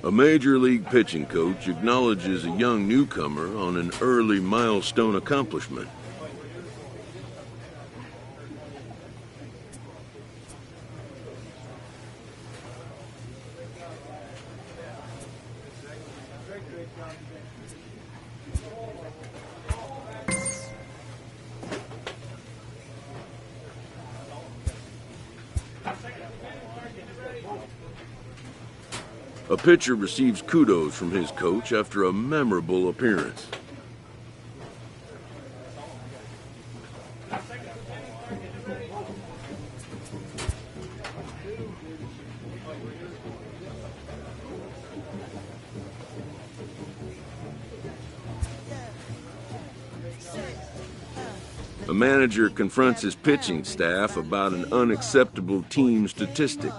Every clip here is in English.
A major league pitching coach acknowledges a young newcomer on an early milestone accomplishment. A pitcher receives kudos from his coach after a memorable appearance. A manager confronts his pitching staff about an unacceptable team statistic.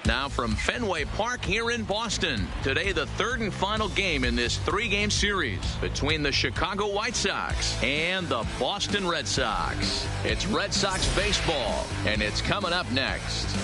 Now from Fenway Park here in Boston. Today, the third and final game in this three-game series between the Chicago White Sox and the Boston Red Sox. It's Red Sox baseball, and it's coming up next.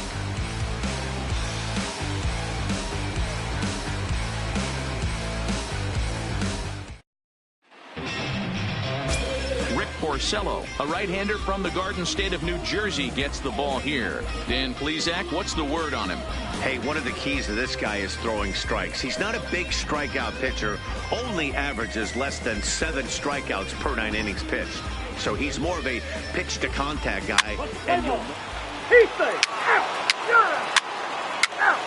Porcello, a right-hander from the Garden State of New Jersey, gets the ball here. Dan Plesac, what's the word on him? Hey, one of the keys to this guy is throwing strikes. He's not a big strikeout pitcher, only averages less than 7 strikeouts per 9 innings pitched. So he's more of a pitch-to-contact guy. And you'll... He's safe. Out. Out. Out.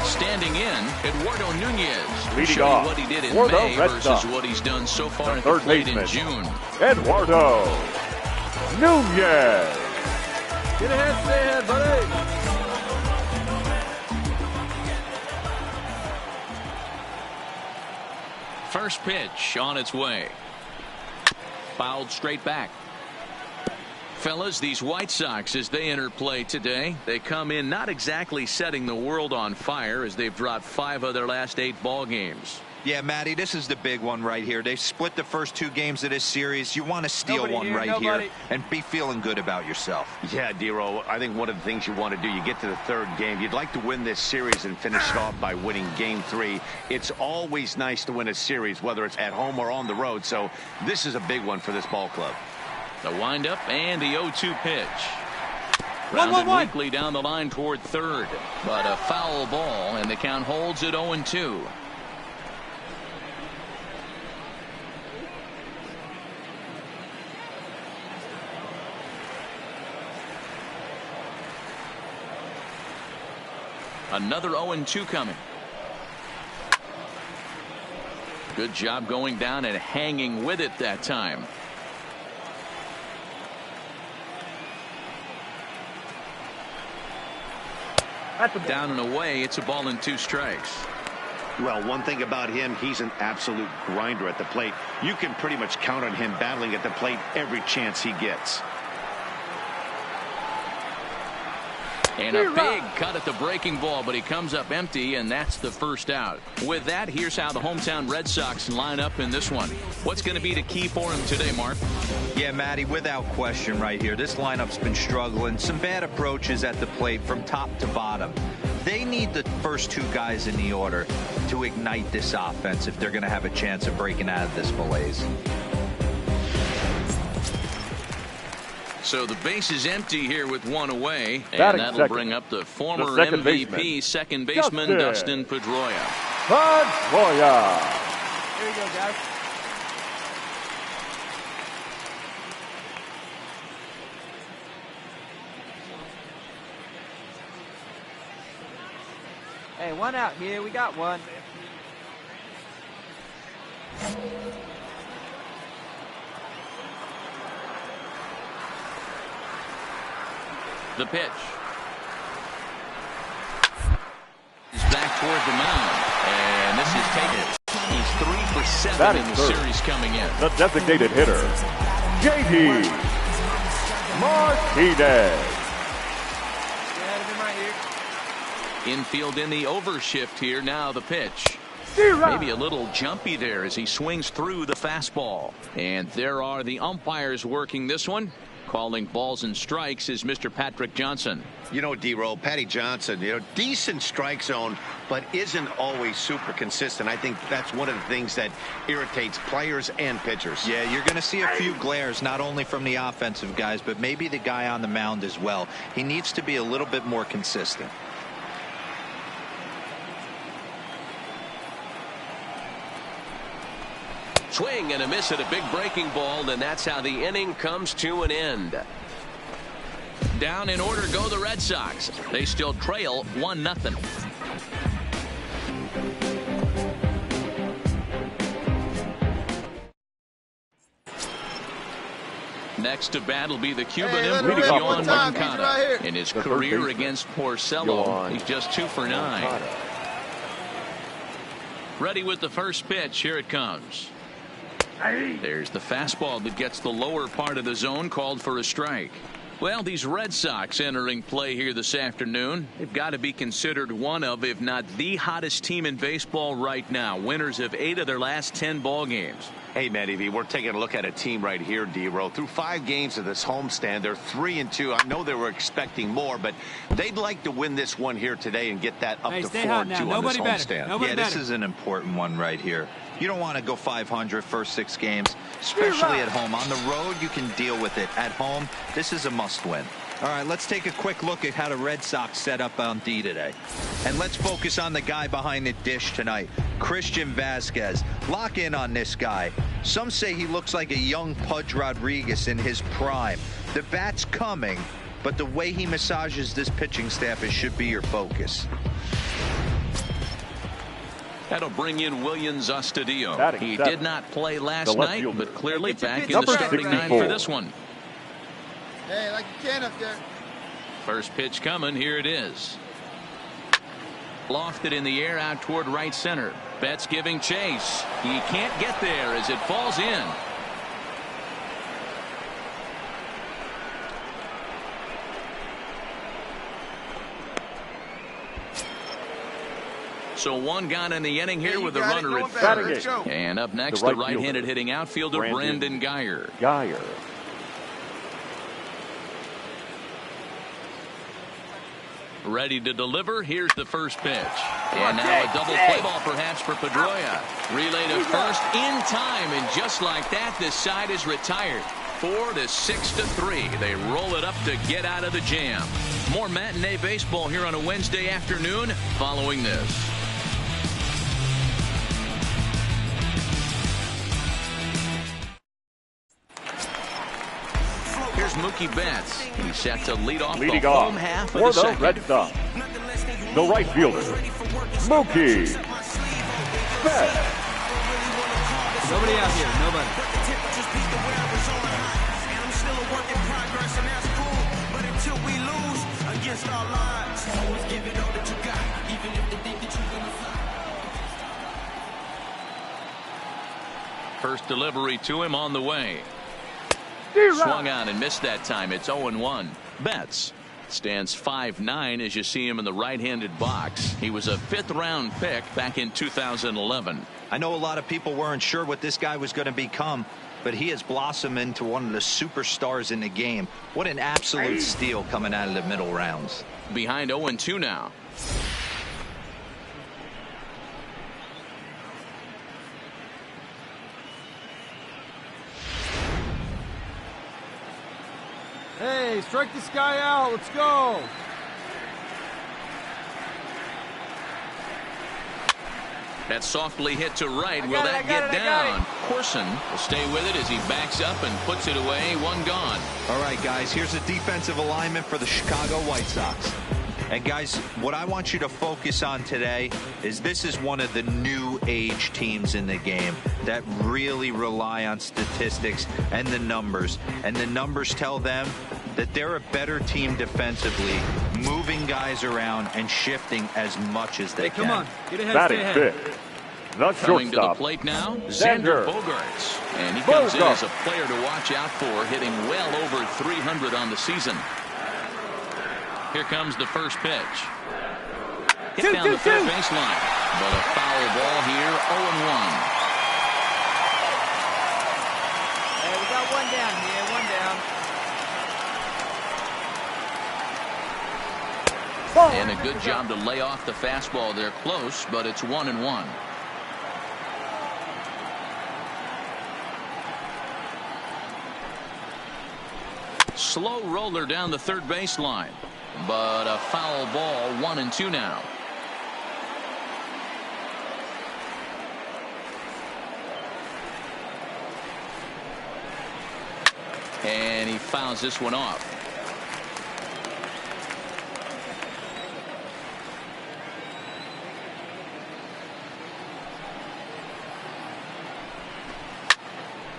Standing in, Eduardo Nunez. Leading showing off what he did in for the May Red versus Sox, what he's done so far the at the third plate in baseman, June. Eduardo Nunez. Get ahead, stay ahead, buddy. First pitch on its way. Fouled straight back. Fellas, these White Sox, as they enter play today, they come in not exactly setting the world on fire as they've dropped 5 of their last 8 ball games. Yeah, Matty, this is the big one right here. They've split the first 2 games of this series. You want to steal one here and be feeling good about yourself. Yeah, Dero, I think one of the things you want to do, you get to the 3rd game, you'd like to win this series and finish it off by winning game 3. It's always nice to win a series, whether it's at home or on the road. So this is a big one for this ball club. The windup and the 0-2 pitch. Rounded weakly down the line toward third, but a foul ball, and the count holds at 0-2. Another 0-2 coming. Good job going down and hanging with it that time. Down and away. It's a ball and 2 strikes. Well, one thing about him, he's an absolute grinder at the plate. You can pretty much count on him battling at the plate every chance he gets. And a big cut at the breaking ball, but he comes up empty, and that's the first out. With that, here's how the hometown Red Sox line up in this one. What's going to be the key for him today, Mark? Yeah, Matty, without question right here. This lineup's been struggling. Some bad approaches at the plate from top to bottom. They need the first 2 guys in the order to ignite this offense if they're going to have a chance of breaking out of this malaise. So the base is empty here with 1 away, and that'll bring up the former MVP, second baseman Dustin Pedroia. Here you go, guys. Hey, 1 out here. We got 1. The pitch. He's back toward the mound, and this is taken. He's 3 for 7 in the series coming in. The designated hitter, JD Martinez. Infield in the overshift here. Now the pitch. Maybe a little jumpy there as he swings through the fastball. And there are the umpires working this one. Calling balls and strikes is Mr. Patrick Johnson. You know, D-Roll, Patty Johnson, decent strike zone, but isn't always super consistent. I think that's one of the things that irritates players and pitchers. Yeah, you're going to see a few glares, not only from the offensive guys, but maybe the guy on the mound as well. He needs to be a little bit more consistent. Swing and a miss at a big breaking ball, and that's how the inning comes to an end. Down in order go the Red Sox. They still trail 1-0. Next to bat will be the Cuban immigrant Yohan Moncada. In his career against Porcello, he's just 2 for 9. Ready with the first pitch. Here it comes. There's the fastball that gets the lower part of the zone, called for a strike. Well, these Red Sox entering play here this afternoon. They've got to be considered one of, if not the hottest team in baseball right now. Winners of 8 of their last 10 ball games. Hey, Matty V, we're taking a look at a team right here, D-Roll. Through 5 games of this homestand, they're 3-2. I know they were expecting more, but they'd like to win this one here today and get that up to 4-2 on this homestand. Yeah, this is an important one right here. You don't want to go 500 first 6 games, especially at home. On the road, you can deal with it. At home, this is a must-win. All right, let's take a quick look at how the Red Sox set up on D today. And let's focus on the guy behind the dish tonight, Christian Vazquez. Lock in on this guy. Some say he looks like a young Pudge Rodriguez in his prime. The bat's coming, but the way he massages this pitching staff, it should be your focus. That'll bring in Williams Astudillo. He did not play last night, but clearly back in the starting 9 for this one. Hey, like you can up there. First pitch coming. Here it is. Lofted in the air out toward right center. Betts giving chase. He can't get there as it falls in. So 1 gone in the inning here with a runner at third. And up next, the right-handed hitting outfielder Brandon Guyer. Ready to deliver. Here's the first pitch. And now a double play ball perhaps for Pedroia. Relay to first in time, and just like that, this side is retired. 4-6-3. They roll it up to get out of the jam. More matinee baseball here on a Wednesday afternoon following this. Here's Mookie Betts. He's set to lead off the home half of the second. Red Sox, the right fielder, Mookie Betts. Nobody out here. Nobody. First delivery to him on the way. Swung out and missed that time. It's 0-1. Betts stands 5'9" as you see him in the right-handed box. He was a 5th-round pick back in 2011. I know a lot of people weren't sure what this guy was going to become, but he has blossomed into one of the superstars in the game. What an absolute steal coming out of the middle rounds. Behind 0-2 now. Hey, strike this guy out. Let's go. That softly hit to right. Will that get down? Corson will stay with it as he backs up and puts it away. One gone. All right, guys, here's a defensive alignment for the Chicago White Sox. And guys, what I want you to focus on today is this is one of the new age teams in the game that really rely on statistics and the numbers. And the numbers tell them that they're a better team defensively, moving guys around and shifting as much as they can. Come on, get ahead, Batting stay ahead. fifth, the Coming to the shortstop, plate now, Xander Xander Bogaerts. And he comes in as a player to watch out for, hitting well over 300 on the season. Here comes the first pitch. Hit down the third baseline. But a foul ball here, 0-1. Hey, we got one down here, one down. And a good job to lay off the fastball there close, but it's 1-1. Slow roller down the third baseline. But a foul ball, 1-2 now. And he fouls this one off.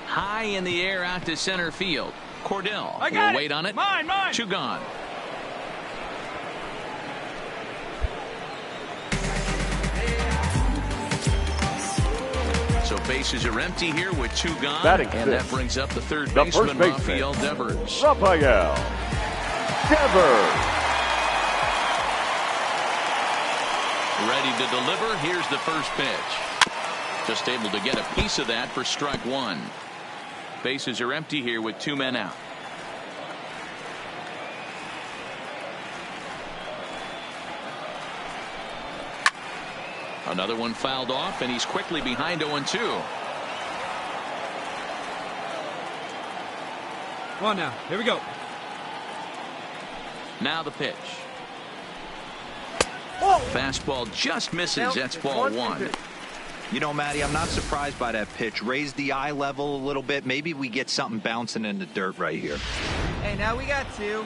High in the air out to center field. Cordell will wait on it. Mine. 2 gone. So bases are empty here with 2 gone. And that brings up the third baseman, Rafael Devers. Rafael Devers. Ready to deliver. Here's the first pitch. Just able to get a piece of that for strike 1. Bases are empty here with 2 men out. Another one fouled off, and he's quickly behind 0-2. Come on now. Here we go. Now the pitch. Fastball just misses. That's ball 1. You know, Matty, I'm not surprised by that pitch. Raise the eye level a little bit. Maybe we get something bouncing in the dirt right here. Hey, now we got 2.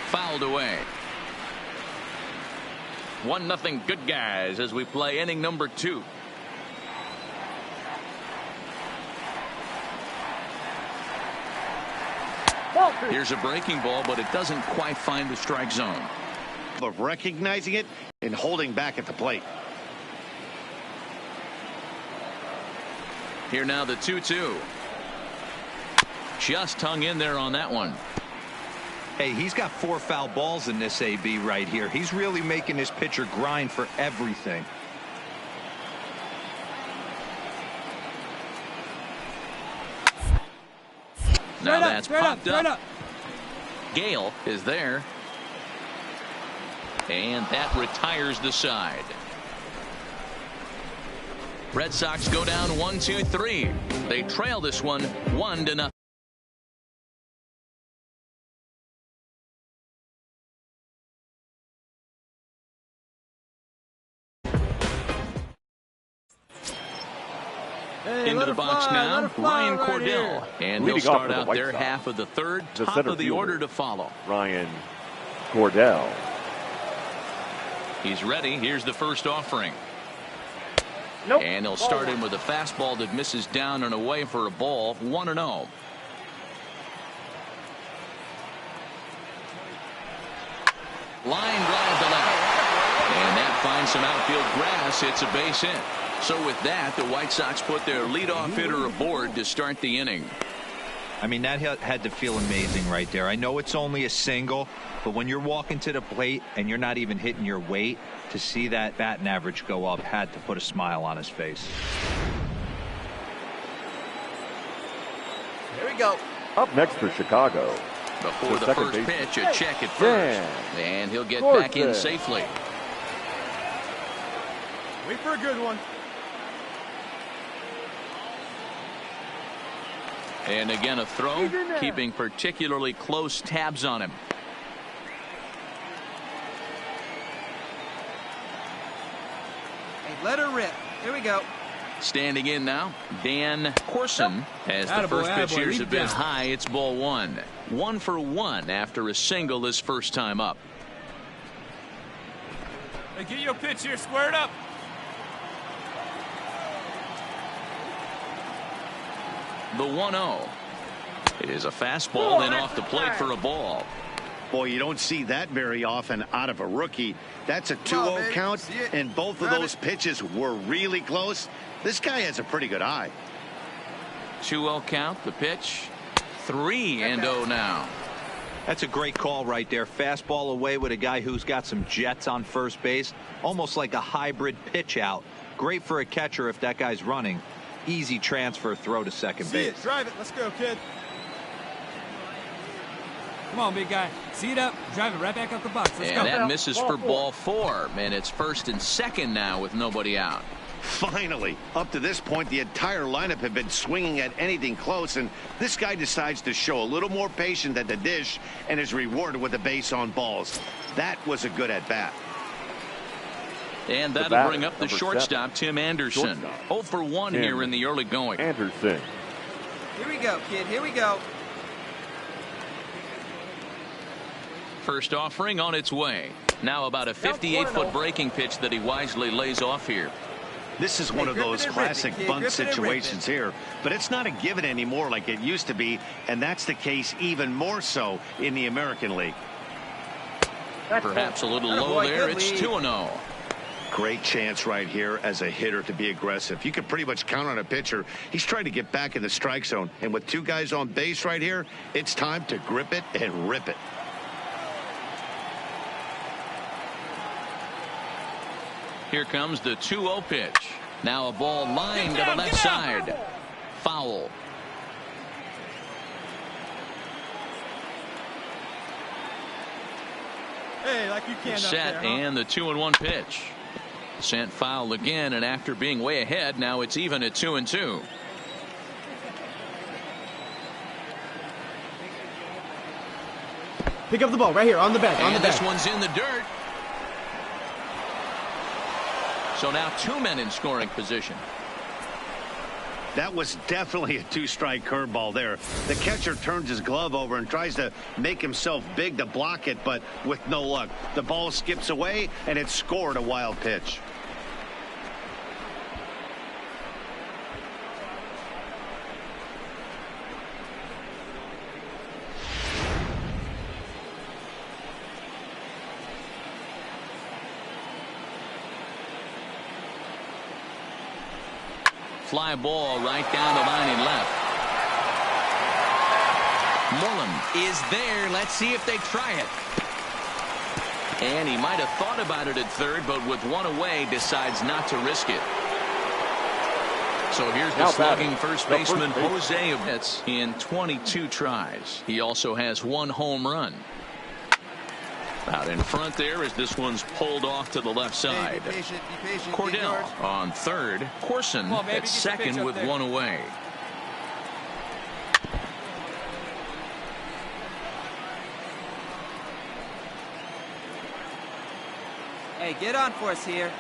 Fouled away. 1-0 good guys as we play inning number 2. Here's a breaking ball, but it doesn't quite find the strike zone. Of recognizing it and holding back at the plate. Here now the 2-2. Just hung in there on that one. Hey, he's got 4 foul balls in this AB right here. He's really making his pitcher grind for everything. Now that's popped up. Gale is there. And that retires the side. Red Sox go down 1-2-3. They trail this one 1-0. Into the box now, Ryan Cordell. And he'll start out their half of the third, top of the order to follow. Ryan Cordell. He's ready. Here's the first offering. Nope. And he'll start in with a fastball that misses down and away for a ball. 1-0. Line drive to left. And that finds some outfield grass. It's a base hit. So with that, the White Sox put their leadoff hitter aboard to start the inning. I mean, that had to feel amazing right there. I know it's only a single, but when you're walking to the plate and you're not even hitting your weight, to see that batting average go up had to put a smile on his face. Here we go. Up next for Chicago. Before the first pitch, a check at first. Yeah. And he'll get back in safely. Wait for a good one. And again, a throw, keeping particularly close tabs on him. Hey, let her rip. Here we go. Standing in now, Dan Corson. As the first pitch here's a bit high, it's ball one. 1 for 1 after a single his first time up. Hey, get your pitch here squared up. The 1-0 is a fastball and off the plate for a ball. Boy, you don't see that very often out of a rookie. That's a 2-0 count, and both of those pitches were really close. This guy has a pretty good eye. 2-0 count, the pitch. 3-0 now. That's a great call right there. Fastball away with a guy who's got some jets on first base. Almost like a hybrid pitch out. Great for a catcher if that guy's running. Easy transfer throw to second base. See it, drive it. Let's go, kid. Come on, big guy. See it up, drive it right back up the box. Let's go. And that misses for ball 4. And it's first and second now with nobody out. Finally, up to this point, the entire lineup had been swinging at anything close, and this guy decides to show a little more patience at the dish and is rewarded with a base on balls. That was a good at-bat. And that'll bring up the shortstop, Tim Anderson. 0 for 1 here in the early going. Anderson. Here we go, kid. Here we go. First offering on its way. Now about a 58-foot breaking pitch that he wisely lays off here. This is one of those classic bunt situations here, but it's not a given anymore like it used to be, and that's the case even more so in the American League. Perhaps a little low there. It's 2-0. Great chance right here as a hitter to be aggressive. You can pretty much count on a pitcher. He's trying to get back in the strike zone, and with 2 guys on base right here, it's time to grip it and rip it. Here comes the 2-0 pitch. Now a ball lined to the left side. Foul. Hey, like you can Set up there, huh? and the 2-1 pitch. Sent foul again, and after being way ahead, now it's even at 2-2. Pick up the ball right here on the bag. And this one's in the dirt. So now 2 men in scoring position. That was definitely a 2-strike curveball there. The catcher turns his glove over and tries to make himself big to block it, but with no luck. The ball skips away, and it's scored a wild pitch. Fly ball right down the line and left. Mullen is there. Let's see if they try it. And he might have thought about it at third, but with 1 away, decides not to risk it. So here's the slugging first baseman, Jose Abets, in 22 tries. He also has 1 home run. Out in front there as this one's pulled off to the left side. Hey, be patient, Cordell on third. Corson at second with 1 away. Hey, get on for us here.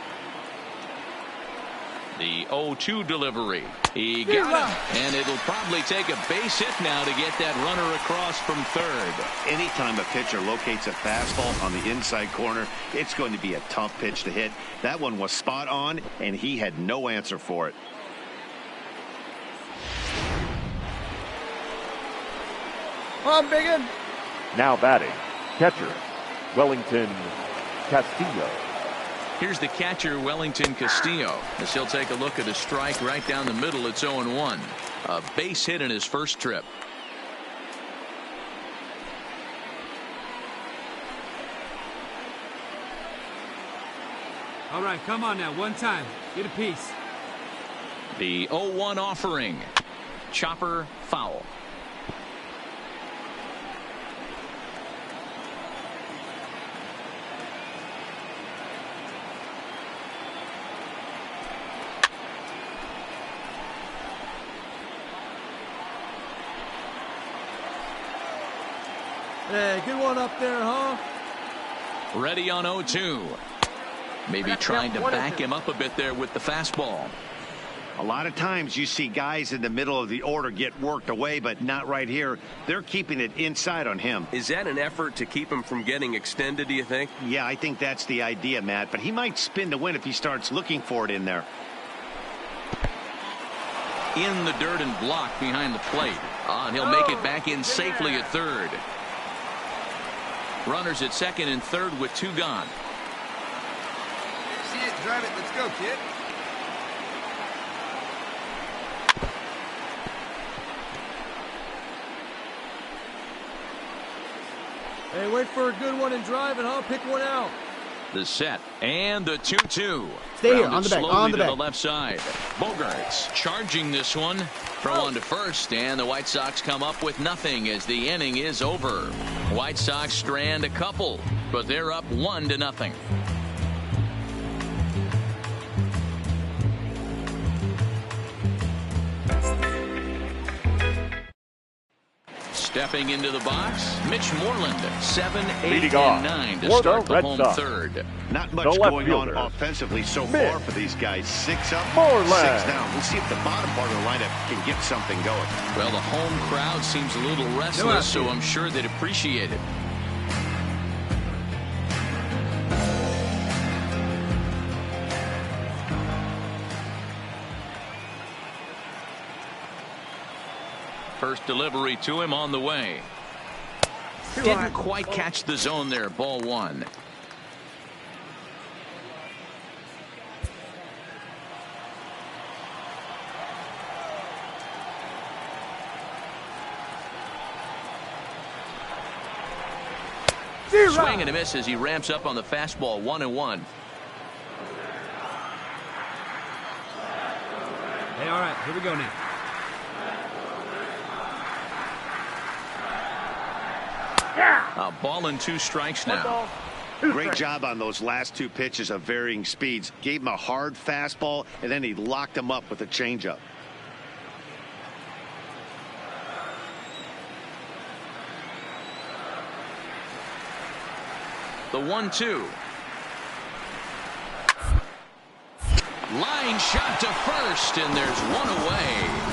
The 0-2 delivery. He got him, and it'll probably take a base hit now to get that runner across from third. Anytime a pitcher locates a fastball on the inside corner, it's going to be a tough pitch to hit. That one was spot on, and he had no answer for it. Come on, Biggin. Now batting, catcher, Wellington Castillo. Here's the catcher, Wellington Castillo, as he'll take a look at a strike right down the middle. It's 0-1. A base hit in his first trip. All right, come on now. One time. Get a piece. The 0-1 offering. Chopper foul. Hey, good one up there, huh? Ready on 0-2. Maybe trying to back him up a bit there with the fastball. A lot of times you see guys in the middle of the order get worked away, but not right here. They're keeping it inside on him. Is that an effort to keep him from getting extended, do you think? Yeah, I think that's the idea, Matt. But he might spin to win if he starts looking for it in there. In the dirt and blocked behind the plate. And he'll make it back in safely at third. Runners at second and third with 2 gone. See it, drive it. Let's go, kid. Hey, wait for a good one and drive it, huh? Pick one out. The set and the 2-2. Stay here, on the back, on the back. To the left side. Bogarts charging this one. Throw on to first, and the White Sox come up with nothing as the inning is over. White Sox strand a couple, but they're up 1-0. Stepping into the box, Mitch Moreland, 7, 8, and 9 to start the home third. Not much going on offensively so far for these guys. 6 up, 6 down. We'll see if the bottom part of the lineup can get something going. Well, the home crowd seems a little restless, so I'm sure they'd appreciate it. First delivery to him on the way. Didn't quite catch the zone there. Ball 1. Swing and a miss as he ramps up on the fastball. 1-1. Hey, all right, here we go now. A ball and 2 strikes now. Great job on those last 2 pitches of varying speeds. Gave him a hard fastball, and then he locked him up with a changeup. The 1-2. Line shot to first, and there's one away.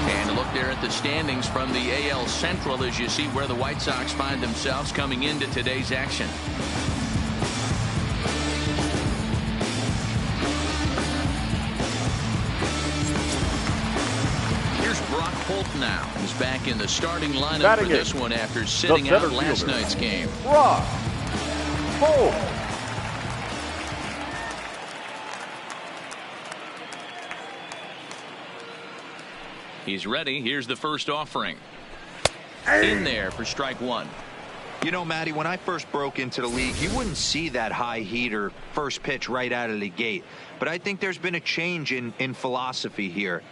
And a look there at the standings from the AL Central as you see where the White Sox find themselves coming into today's action. Here's Brock Holt now. He's back in the starting lineup for this one after sitting out last night's game. Brock Holt. He's ready. Here's the first offering. In there for strike 1. You know, Matty, when I first broke into the league, you wouldn't see that high heater first pitch right out of the gate. But I think there's been a change in philosophy here.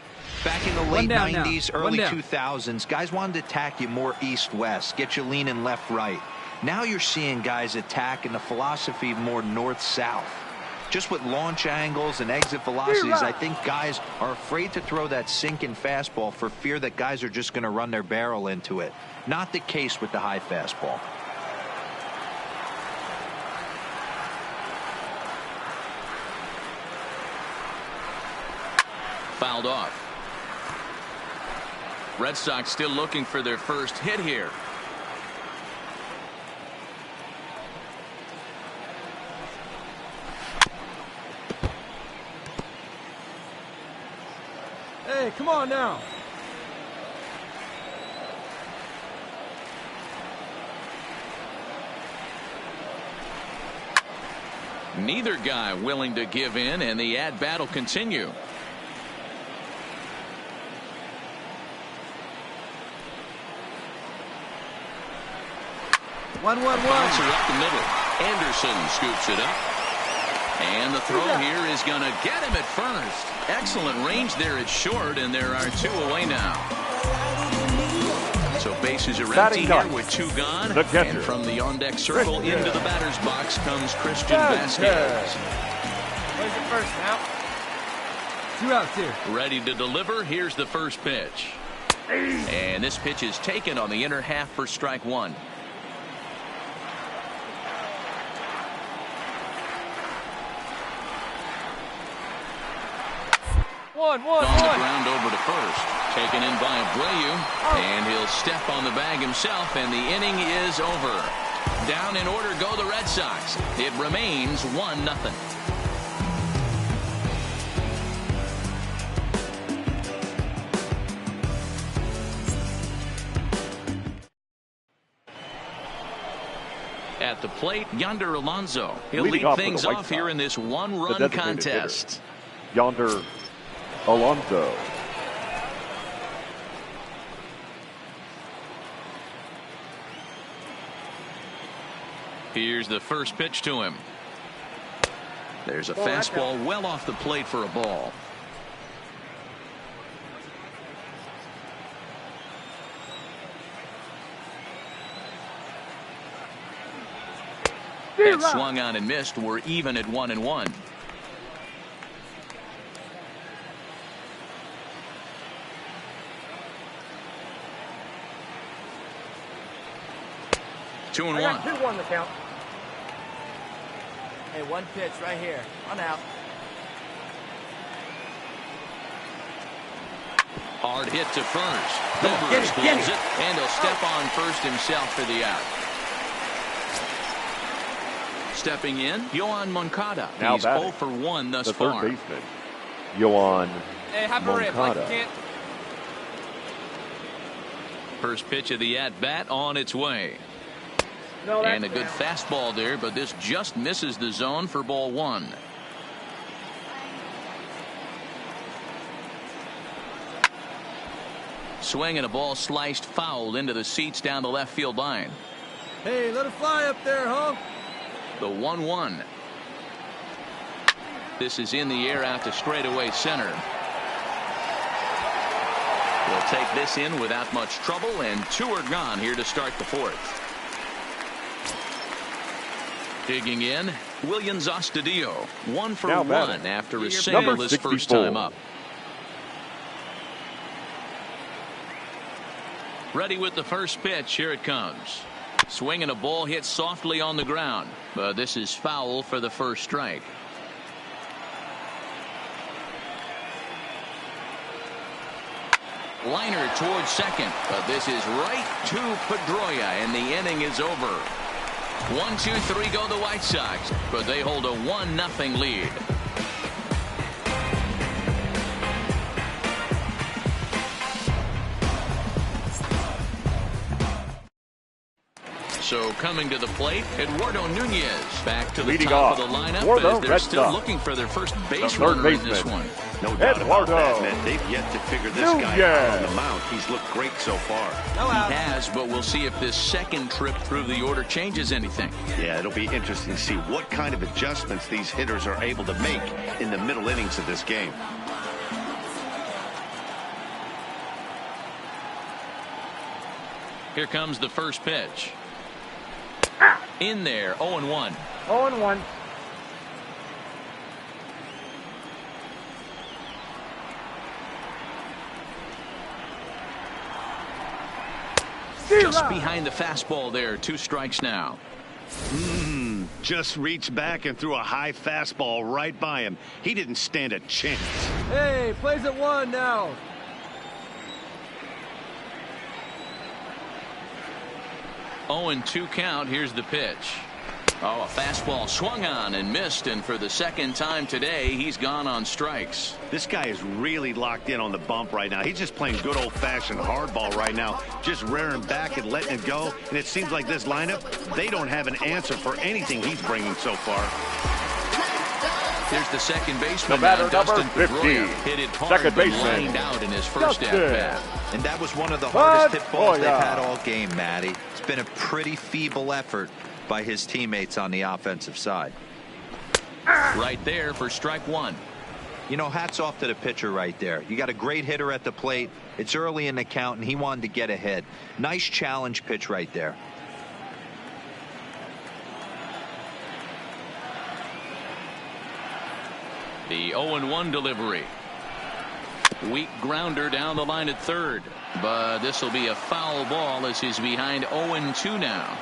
Back in the late 90s, early 2000s, guys wanted to attack you more east-west, get you leaning left-right. Now you're seeing guys attack in the philosophy more north-south. Just with launch angles and exit velocities, I think guys are afraid to throw that sinking fastball for fear that guys are just going to run their barrel into it. Not the case with the high fastball. fouled off. Red Sox still looking for their first hit here. Hey, come on now. Neither guy willing to give in, and the at-bat will continue. 1-1-1. Bouncer up the middle. Anderson scoops it up. And the throw here is going to get him at first. Excellent range there at short, and there are 2 away now. So bases are empty here with 2 gone. And from the on-deck circle into the batter's box comes Christian Vasquez. Where's the first now? 2 outs here. Ready to deliver. Here's the first pitch. And this pitch is taken on the inner half for strike 1. 1-1-1. On the ground over to first. Taken in by Abreu. And he'll step on the bag himself, and the inning is over. Down in order go the Red Sox. It remains 1-0. At the plate, Yonder Alonso. He'll lead things off here in this one-run contest. Yonder Alonso. Here's the first pitch to him. There's a fastball well off the plate for a ball. That swung on and missed. We're even at 1-1. Two and 1. 2-1 the count. Hey, 1 pitch right here. 1 out. Hard hit to first. Rivers blows it, and he'll step on first himself for the out. Stepping in, Yohan Moncada. Now He's batting. 0 for 1 thus The far. third baseman, Yohan Moncada. First pitch of the at-bat on its way. And a good fastball there, but this just misses the zone for ball 1. Swing and a ball sliced foul into the seats down the left field line. Hey, let it fly up there, huh? The 1-1. This is in the air out to straightaway center. We'll take this in without much trouble, and 2 are gone here to start the 4th. Digging in, Williams Astudillo, 1 for 1 after a single his first time up. Ready with the first pitch. Here it comes. Swing and a ball hit softly on the ground, but this is foul for the first strike. Liner towards second, but this is right to Pedroia, and the inning is over. 1-2-3 go the White Sox, but they hold a 1-0 lead. So coming to the plate, Eduardo Nunez back to the Leading top off of the lineup for the as they're Red still Sox. looking for their first base The third runner in baseman, this one. No doubt about Eduardo that, man. They've yet to figure this guy out on the mound. He's looked great so far. He has, but we'll see if this second trip through the order changes anything. Yeah, it'll be interesting to see what kind of adjustments these hitters are able to make in the middle innings of this game. Here comes the first pitch. In there, 0-1. 0-1. Just behind the fastball there. 2 strikes now. Just reached back and threw a high fastball right by him. He didn't stand a chance. Hey, plays at 1 now. Oh, and 2 count. Here's the pitch. Oh, a fastball swung on and missed, and for the second time today, he's gone on strikes. This guy is really locked in on the bump right now. He's just playing good old-fashioned hardball right now, just rearing back and letting it go. And it seems like this lineup, they don't have an answer for anything he's bringing so far. Here's the second baseman, The batter, now, Dustin number 50, Pedroia. Hit it hard, second but baseman, lined out in his first Dustin. at-bat. And that was one of the hardest hit balls they've Pedroia. had all game, Matty. It's been a pretty feeble effort by his teammates on the offensive side. Right there for strike 1. You know, hats off to the pitcher right there. You got a great hitter at the plate. It's early in the count, and he wanted to get ahead. Nice challenge pitch right there. The 0-1 delivery. Weak grounder down the line at third. But this will be a foul ball as he's behind 0-2 now.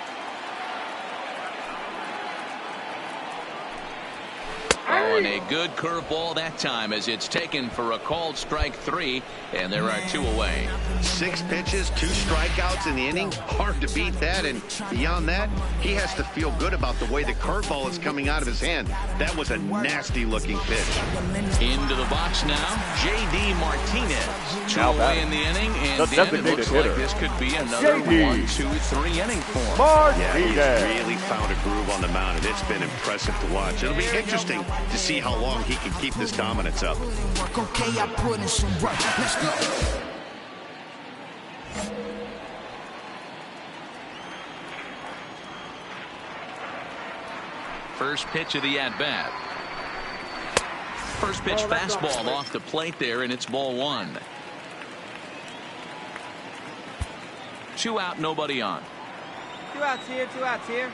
Oh, and a good curveball that time as it's taken for a called strike 3, and there are 2 away. 6 pitches, 2 strikeouts in the inning. Hard to beat that. And beyond that, he has to feel good about the way the curveball is coming out of his hand. That was a nasty-looking pitch. Into the box now, J.D. Martinez. 2 Now away in the inning, and the then it designated looks hitter, like this could be another J.D. 1, 2, 3 inning for him. Yeah, he's really found a groove on the mound, and it's been impressive to watch. It'll be interesting to see how long he can keep this dominance up. Okay, I put in some work. Let's go. First pitch of the at-bat. First pitch fastball off the plate there, and it's ball 1. 2 out, nobody on. 2 outs here, 2 outs here.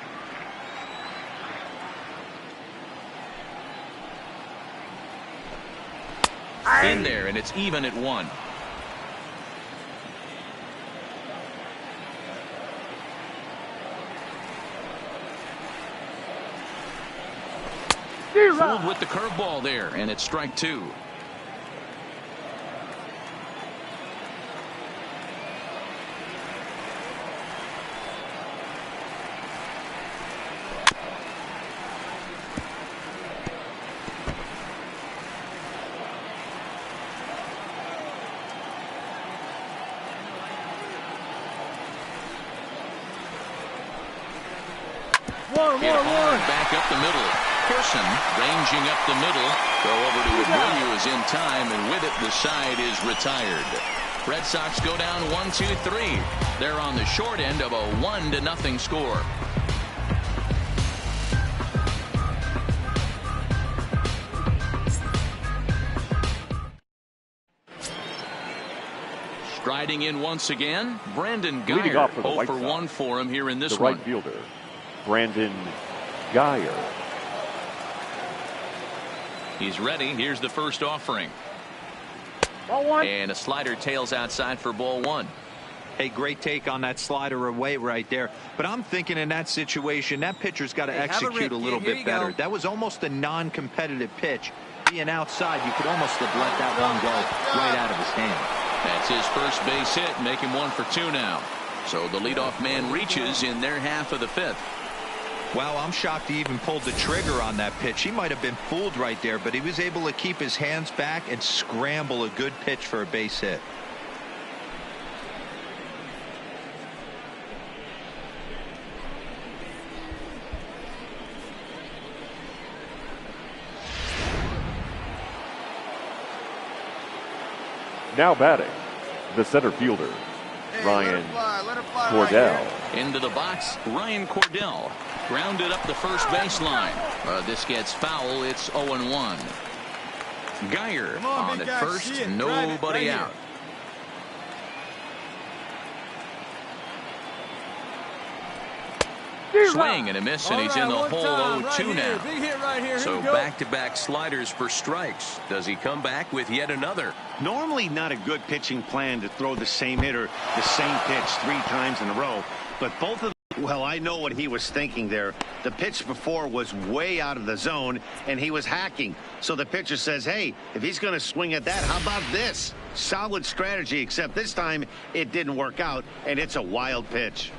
In there, and it's even at 1. Fooled with the curveball there, and it's strike 2. Hit hard back up the middle. Pearson ranging up the middle. Go over to Abreu is in time, and with it the side is retired. Red Sox go down 1-2-3. They're on the short end of a 1-0 score. Striding in once again, Brandon Leading Guyer. off for the 0 White for Sox, 1 for him here in this the one. right fielder, Brandon Guyer. He's ready. Here's the first offering. Ball 1. And a slider tails outside for ball 1. Hey, great take on that slider away right there. But I'm thinking in that situation, that pitcher's got to execute a little bit better. That was almost a non-competitive pitch. Being outside, you could almost have let that one go right out of his hand. That's his first base hit, make him 1 for 2 now. So the leadoff man reaches in their half of the 5th. Wow, I'm shocked he even pulled the trigger on that pitch. He might have been fooled right there, but he was able to keep his hands back and scramble a good pitch for a base hit. Now batting, the center fielder, Ryan Cordell. Right into the box, Ryan Cordell. Grounded up the first baseline. This gets foul. It's 0-1. Guyer on at first. Nobody out. Swing and a miss, and he's in the hole 0-2 now. Big hit right here. So back-to-back sliders for strikes. Does he come back with yet another? Normally not a good pitching plan to throw the same hitter the same pitch 3 times in a row, but both of Well, I know what he was thinking there. The pitch before was way out of the zone, and he was hacking. So the pitcher says, hey, if he's going to swing at that, how about this? Solid strategy, except this time it didn't work out, and it's a wild pitch.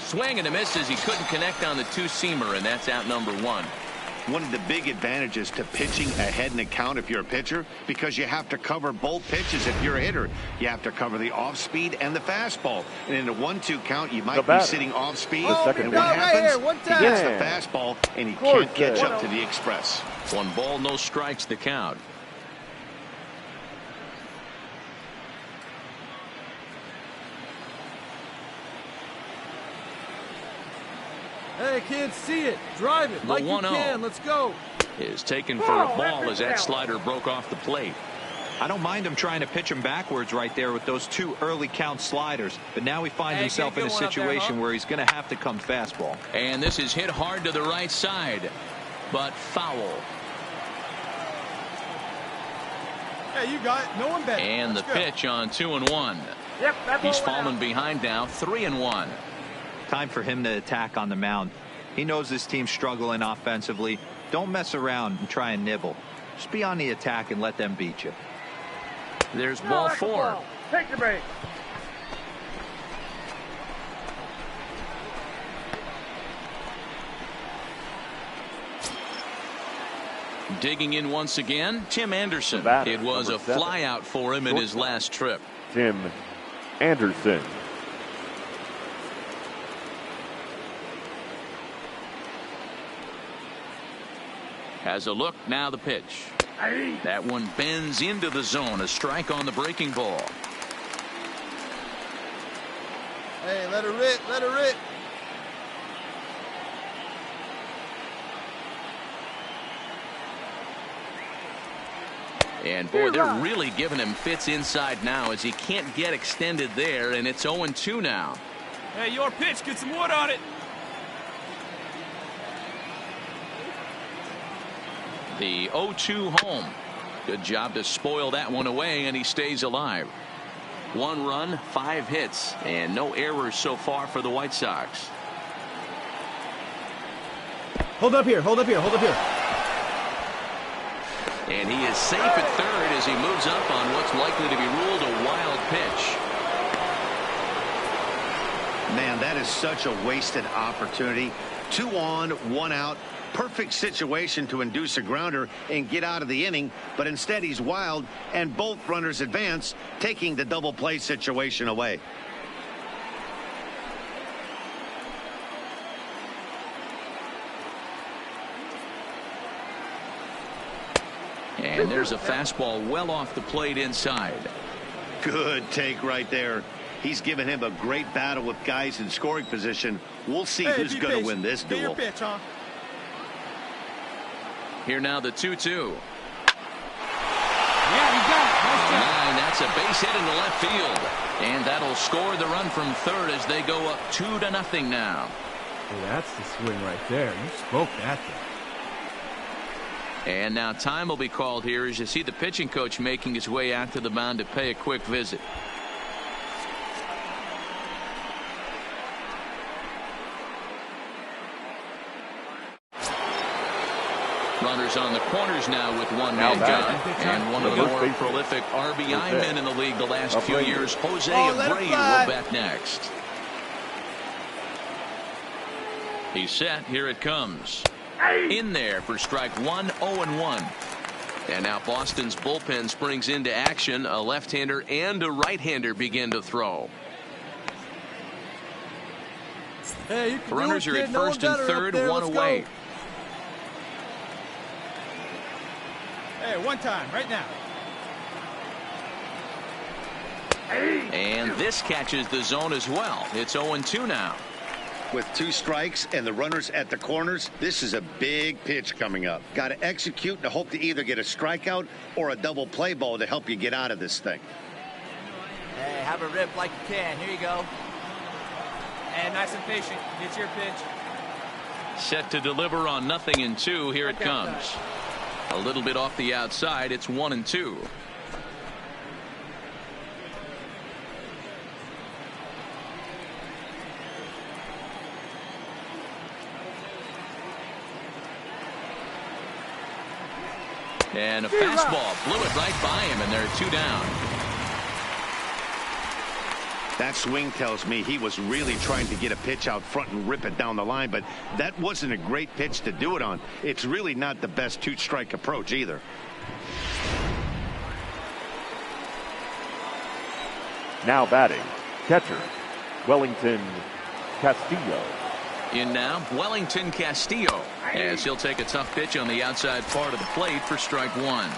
Swing and a miss as he couldn't connect on the two-seamer, and that's out number one. One of the big advantages to pitching ahead in the count if you're a pitcher, because you have to cover both pitches if you're a hitter. You have to cover the off-speed and the fastball. And in a 1-2 count, you might be sitting off-speed. And what happens? He gets the fastball, and he can't catch up to the express. 1 ball, no strikes, the count. Hey, kids, see it. Drive it like you can. Let's go. Is taken for a ball as that slider broke off the plate. I don't mind him trying to pitch him backwards right there with those 2 early count sliders. But now he finds himself in a situation where he's going to have to come fastball. And this is hit hard to the right side, but foul. Hey, you got it. No one bet. And the pitch on 2-1. Yep, he's fallen behind now, 3-1. Time for him to attack on the mound. He knows this team's struggling offensively. Don't mess around and try and nibble. Just be on the attack and let them beat you. There's ball 4. Take the break. Digging in once again, Tim Anderson. It was a flyout for him in his last trip. Tim Anderson. Has a look, now the pitch. That one bends into the zone, a strike on the breaking ball. Hey, let her rip, let her rip. And boy, they're really giving him fits inside now as he can't get extended there, and it's 0-2 now. Hey, your pitch, get some wood on it. The 0-2 home. Good job to spoil that one away, and he stays alive. 1 run, 5 hits, and no errors so far for the White Sox. Hold up here, hold up here, hold up here. And he is safe at third as he moves up on what's likely to be ruled a wild pitch. Man, that is such a wasted opportunity. 2 on, 1 out. Perfect situation to induce a grounder and get out of the inning, but instead he's wild and both runners advance, taking the double play situation away. And there's a fastball well off the plate inside. Good take right there. He's given him a great battle with guys in scoring position. We'll see who's going to win this duel. Pitch, huh? Here now the 2-2. Yeah, you got it. Nice job. That's a base hit into left field. And that'll score the run from third as they go up 2-0 now. Hey, that's the swing right there. You spoke that thing. And now time will be called here as you see the pitching coach making his way out to the mound to pay a quick visit. Runners on the corners now with 1 man down. And one of the more prolific RBI men in the league the last few years, Jose Abreu, will bat next. He's set. Here it comes. In there for strike 1, 0-1. And now Boston's bullpen springs into action. A left-hander and a right-hander begin to throw. Hey, you can runners are at first and third, 1 away. Hey, 1 time, right now. And this catches the zone as well. It's 0-2 now. With 2 strikes and the runners at the corners, this is a big pitch coming up. Got to execute and hope to either get a strikeout or a double play ball to help you get out of this thing. Hey, have a rip like you can. Here you go. And nice and patient. Get your pitch. Set to deliver on 0-2. Here it comes. A little bit off the outside. It's 1-2. And a fastball blew it right by him, and there are 2 down. That swing tells me he was really trying to get a pitch out front and rip it down the line, but that wasn't a great pitch to do it on. It's really not the best 2-strike approach either. Now batting, catcher, Wellington Castillo. In now, Wellington Castillo, as he'll take a tough pitch on the outside part of the plate for strike 1.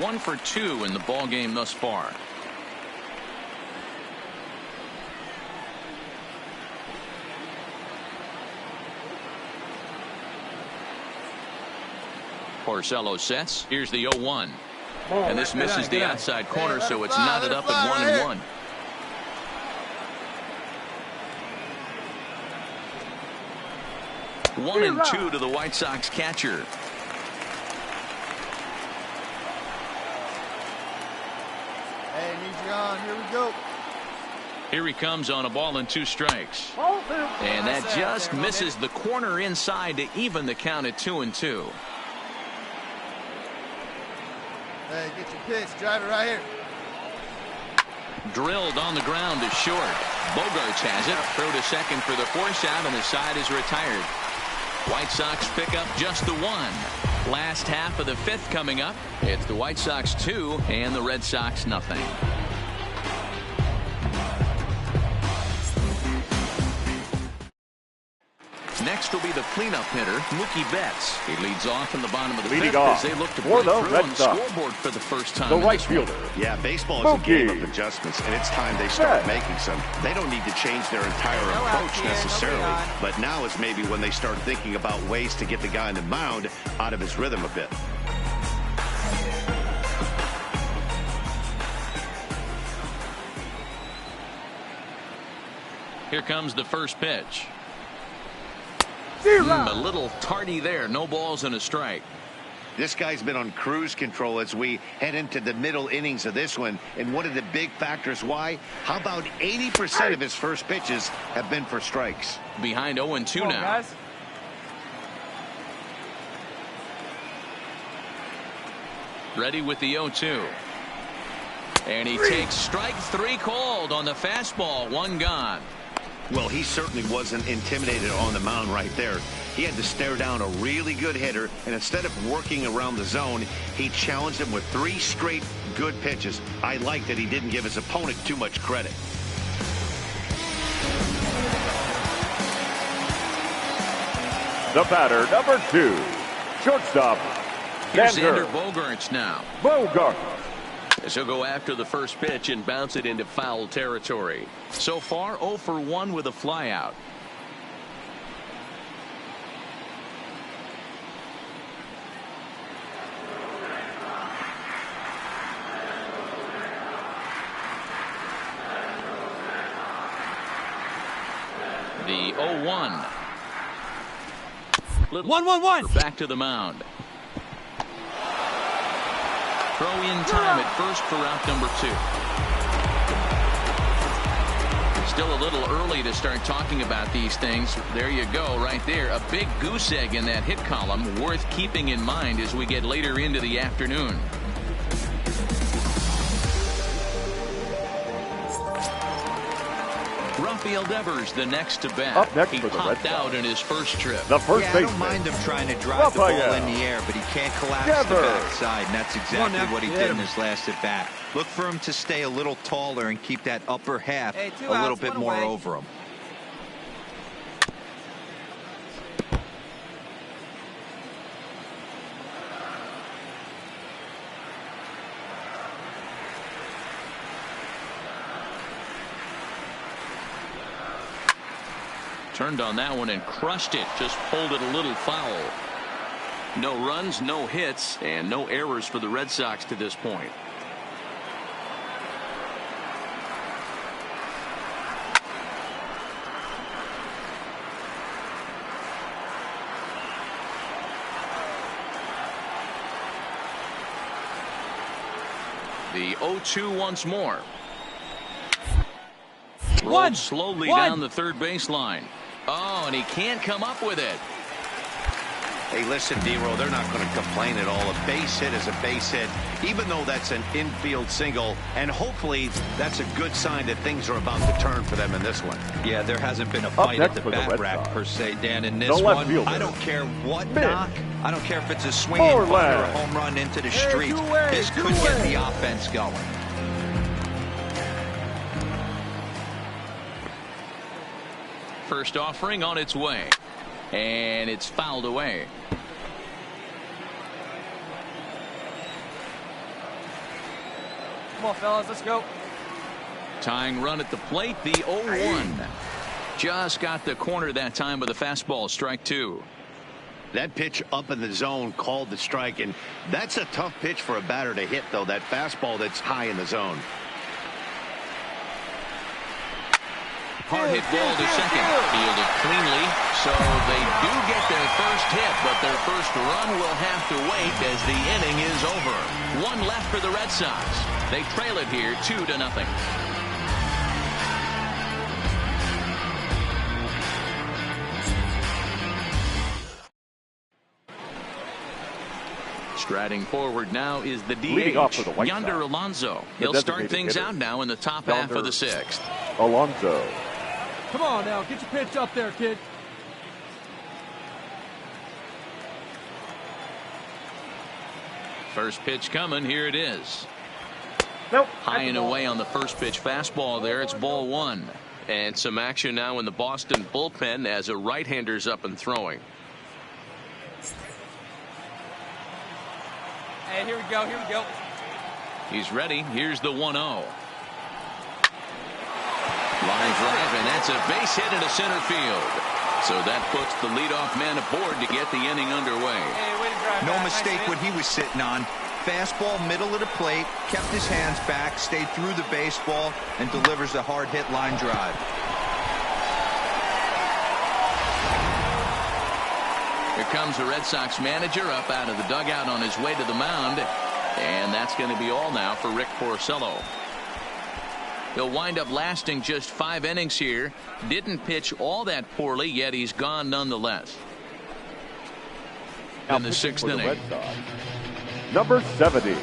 1 for 2 in the ball game thus far. Porcello sets. Here's the 0-1. And this misses the outside corner, so it's knotted up at 1-1. One and 2 to the White Sox catcher. Hey, need you on. Here we go. Here he comes on a ball and 2 strikes. And that just misses the corner inside to even the count at 2-2. Hey, get your pitch. Drive it right here. Drilled on the ground to short. Bogarts has it. Throw to second for the force out, and the side is retired. White Sox pick up just the 1. Last half of the 5th coming up. It's the White Sox 2 and the Red Sox nothing. Next will be the cleanup hitter, Mookie Betts. He leads off in the bottom of the 5th as they look to break through on the scoreboard for the first time. The right fielder. Yeah, baseball is a game of adjustments, and it's time they start making some. They don't need to change their entire approach necessarily, but now is maybe when they start thinking about ways to get the guy on the mound out of his rhythm a bit. Here comes the first pitch. A little tardy there. No balls and a strike. This guy's been on cruise control as we head into the middle innings of this one. And one of the big factors why? How about 80% of his first pitches have been for strikes? Behind 0-2 now. Guys. Ready with the 0-2. And he takes strike 3 called on the fastball. 1 gone. Well, he certainly wasn't intimidated on the mound right there. He had to stare down a really good hitter, and instead of working around the zone, he challenged him with 3 straight good pitches. I like that he didn't give his opponent too much credit. The batter, number 2, shortstop, Here's Xander Bogaerts now. Bogarts. As he'll go after the first pitch and bounce it into foul territory. So far, 0 for 1 with a flyout. The 0-1. 1-1-1. Back to the mound. Throw in time at first for out number 2. Still a little early to start talking about these things. There you go, right there. A big goose egg in that hit column, worth keeping in mind as we get later into the afternoon. Rafael Devers, the next to bat. Up next he for the popped Red out Sox. in his first trip. The first I don't baseman. mind him trying to drive the ball in the air, but he can't collapse the Devers. backside, and that's exactly what he did in his last at bat. Look for him to stay a little taller and keep that upper half Hey, 2 a little outs, bit 1 more away. over him. Turned on that one and crushed it. Just pulled it a little foul. No runs, no hits, and no errors for the Red Sox to this point. The 0-2 once more. Rolled slowly down the third baseline. Oh, and he can't come up with it. Hey, listen, D-Roll, they're not going to complain at all. A base hit is a base hit, even though that's an infield single. And hopefully that's a good sign that things are about to turn for them in this one. Yeah, there hasn't been a fight at the bat rack per se, Dan. In this one, I don't care what knock. I don't care if it's a swinging bunt or a home run into the streets. This could get the offense going. First offering on its way. And it's fouled away. Come on, fellas, let's go. Tying run at the plate, the 0-1. Just got the corner that time with a fastball, strike two. That pitch up in the zone called the strike, and that's a tough pitch for a batter to hit, though, that fastball that's high in the zone. Hard hit ball to second. Fielded cleanly, so they do get their first hit, but their first run will have to wait as the inning is over. One left for the Red Sox. They trail it here 2-0. Striding forward now is the DH, Yonder Alonso. He'll start things out now in the top half of the sixth. Alonso. Come on now, get your pitch up there, kid. First pitch coming, here it is. Nope. High and away on the first pitch fastball there. It's ball one. And some action now in the Boston bullpen as a right-hander's up and throwing. Hey, here we go, here we go. He's ready. Here's the 1-0. Line drive, and that's a base hit into center field. So that puts the leadoff man aboard to get the inning underway. Hey, way to drive. No mistake what he was sitting on. Fastball middle of the plate, kept his hands back, stayed through the baseball, and delivers a hard hit line drive. Here comes the Red Sox manager up out of the dugout on his way to the mound. And that's going to be all now for Rick Porcello. He'll wind up lasting just 5 innings here. Didn't pitch all that poorly, yet he's gone nonetheless. In the 6th inning. Number 70.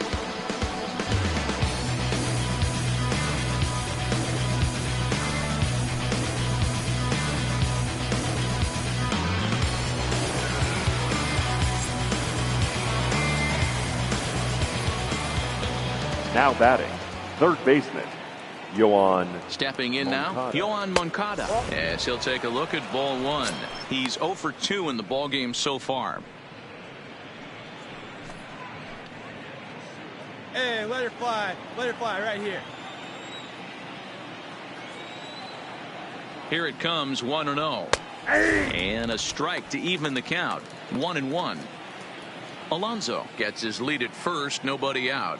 Now batting, third baseman, Yoan. Stepping in now, Yoan Moncada. Yes, he'll take a look at ball one. He's 0 for 2 in the ballgame so far. Hey, let her fly right here. Here it comes, 1-0. And a strike to even the count, 1-1. Alonso gets his lead at first, nobody out.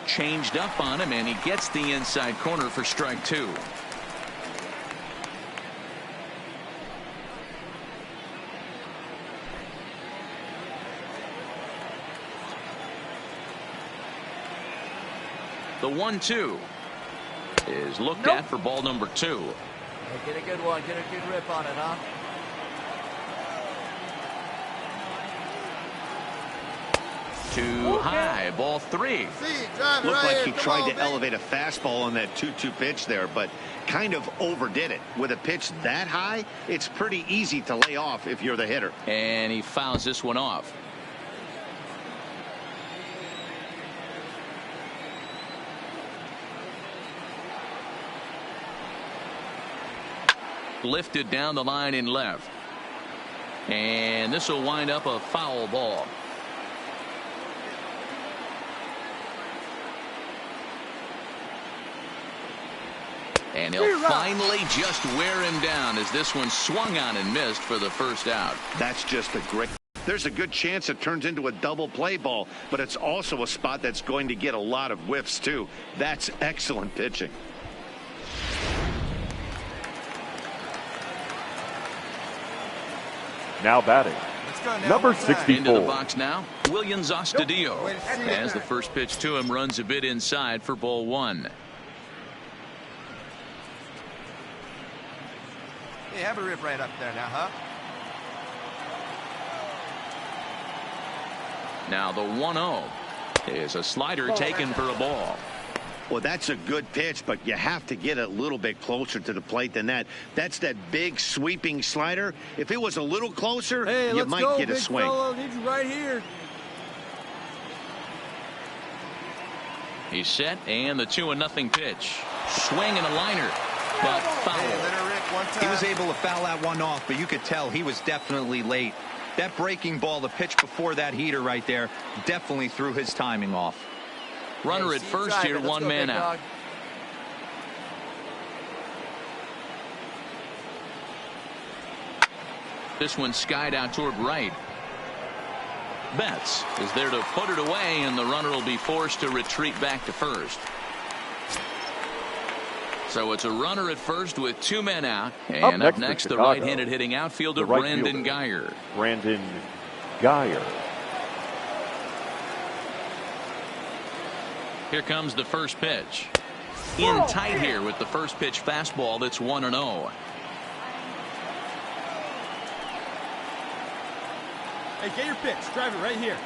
Changed up on him, and he gets the inside corner for strike two. The 1-2 is looked at for ball number 2. Hey, get a good one. Get a good rip on it, huh? Too high, ball 3. Looked like he tried to elevate a fastball on that 2-2 pitch there, but kind of overdid it. With a pitch that high, it's pretty easy to lay off if you're the hitter. And he fouls this one off. Lifted down the line in left. And this will wind up a foul ball. And he'll finally just wear him down as this one swung on and missed for the first out. That's just a great. There's a good chance it turns into a double play ball, but it's also a spot that's going to get a lot of whiffs too. That's excellent pitching. Now batting, Let's go now. Number 64. Into the box now, Williams Astudillo. As the first pitch to him runs a bit inside for ball one. Hey, have a rip right up there now, huh? Now the 1-0 is a slider taken for a ball. Well, that's a good pitch, but you have to get a little bit closer to the plate than that. That's that big sweeping slider. If it was a little closer, hey, you might get a swing. Fella. Need you right here. He's set, and the 2-0 pitch. Swing and a liner, but foul. Hey, let her rip one time. He was able to foul that one off, but you could tell he was definitely late. That breaking ball, the pitch before that heater right there, definitely threw his timing off. Runner at first here, one man out. This one skied out toward right. Betts is there to put it away, and the runner will be forced to retreat back to first. So it's a runner at first with two men out. And up next the right-handed hitting outfielder, Brandon Guyer. Brandon Guyer. Here comes the first pitch. In tight here with the first pitch fastball that's 1-0. Hey, get your pitch. Drive it right here.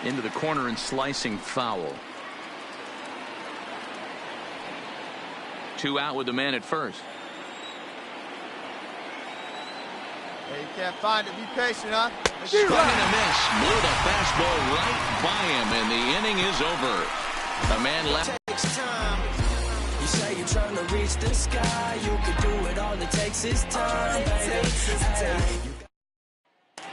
Into the corner and slicing foul. Two out with the man at first. Hey, you can't find it. Be patient, huh? Swing and a miss. Blew the fastball right by him, and the inning is over. The man left. Takes time. You say you're trying to reach the sky. You can do it. All it takes is time, baby.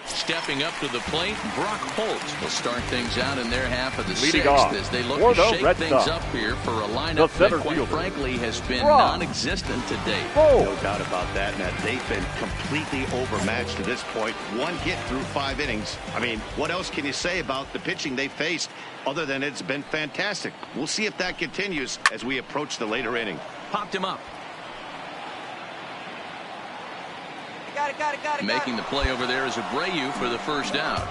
Stepping up to the plate, Brock Holt will start things out in their half of the Leading sixth off as they look for to the shake Red things Sox, up here for a lineup that, quite fielder, frankly, has been Brock non-existent to date. No doubt about that, Matt. They've been completely overmatched to this point. One hit through 5 innings. I mean, what else can you say about the pitching they faced other than it's been fantastic? We'll see if that continues as we approach the later inning. Popped him up. Got it. Making the play over there is Abreu for the first out.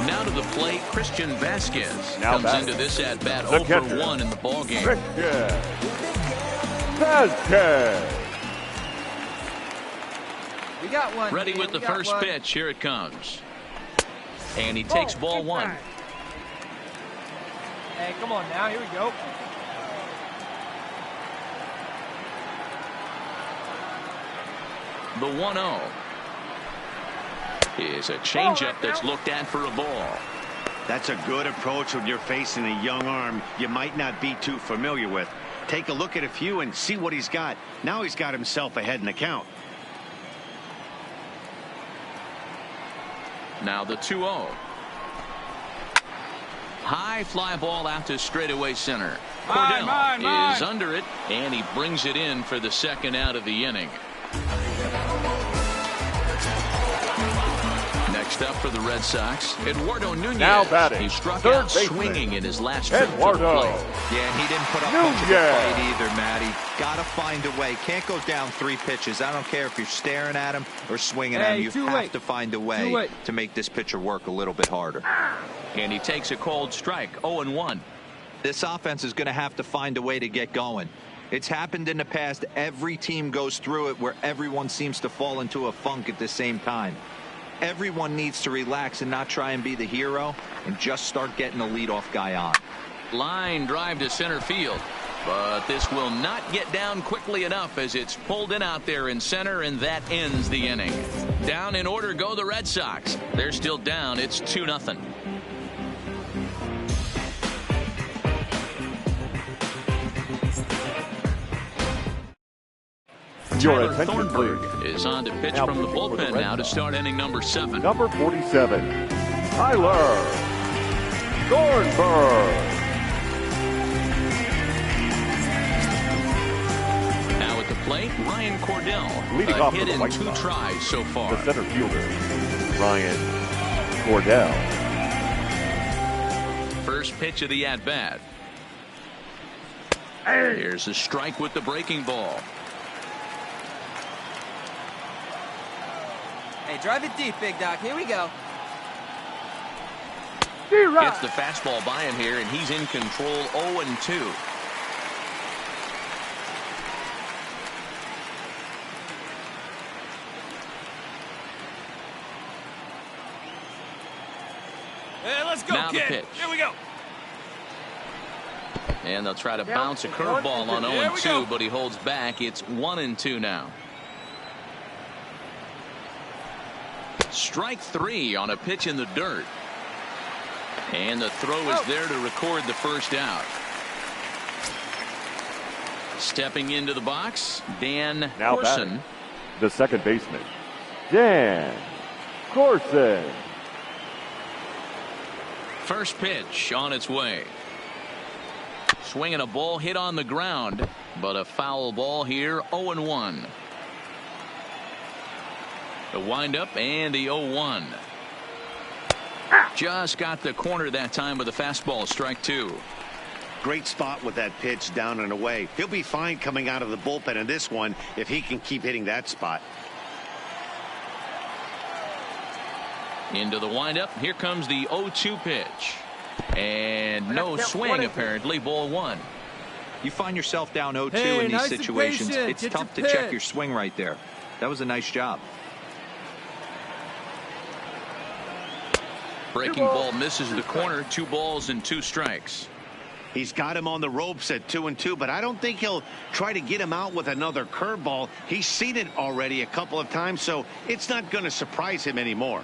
Now to the plate, Christian Vasquez comes into this at bat 0 for 1 in the ball game. Vasquez. We got one. Ready with the first pitch. Here it comes. And he takes ball one. Hey, come on now. Here we go. The 1-0 is a changeup that's looked at for a ball. That's a good approach when you're facing a young arm you might not be too familiar with. Take a look at a few and see what he's got. Now he's got himself ahead in the count. Now the 2-0. High fly ball out to straightaway center. Cordell is under it, and he brings it in for the second out of the inning. Next up for the Red Sox, Eduardo Nunez. Now batting. He struck Third out baseman. swinging in his last trip to the Eduardo. plate. Yeah, and he didn't put up much of a fight either, Matty. Got to find a way. Can't go down 3 pitches. I don't care if you're staring at him or swinging at him. You have to find a way to make this pitcher work a little bit harder. And he takes a cold strike, 0-1. This offense is going to have to find a way to get going. It's happened in the past. Every team goes through it where everyone seems to fall into a funk at the same time. Everyone needs to relax and not try and be the hero and just start getting the leadoff guy on. Line drive to center field, but this will not get down quickly enough as it's pulled in out there in center, and that ends the inning. Down in order go the Red Sox. They're still down. It's 2-0. Your Tyler attention, Thornburg please. is on to pitch Now from the pitching for the bullpen Red now to Sox. start inning number 7. Number 47, Tyler Thornburg. Now at the plate, Ryan Cordell. Leading A off for hit the in White 2 Sox, tries so far. the center fielder. Ryan Cordell. First pitch of the at-bat. Here's a strike with the breaking ball. Hey, drive it deep, Big Doc. Here we go. Gets the fastball by him here, and he's in control 0-2. Hey, let's go, now kid. The pitch. Here we go. And they'll try to bounce a curveball on 0-2, but he holds back. It's 1-2 now. Strike 3 on a pitch in the dirt. And the throw is there to record the first out. Stepping into the box, Dan Corson. The second baseman, Dan Corson. First pitch on its way. Swinging a ball hit on the ground, but a foul ball here, 0-1. The windup and the 0-1. Just got the corner that time with a fastball, strike 2. Great spot with that pitch down and away. He'll be fine coming out of the bullpen in this one if he can keep hitting that spot. Into the windup. Here comes the 0-2 pitch. And no swing, apparently. Ball 1. You find yourself down 0-2 in these situations. It's tough to check your swing right there. That was a nice job. Breaking ball misses the corner. 2 balls and 2 strikes. He's got him on the ropes at 2-2, but I don't think he'll try to get him out with another curveball. He's seen it already a couple of times, so it's not going to surprise him anymore.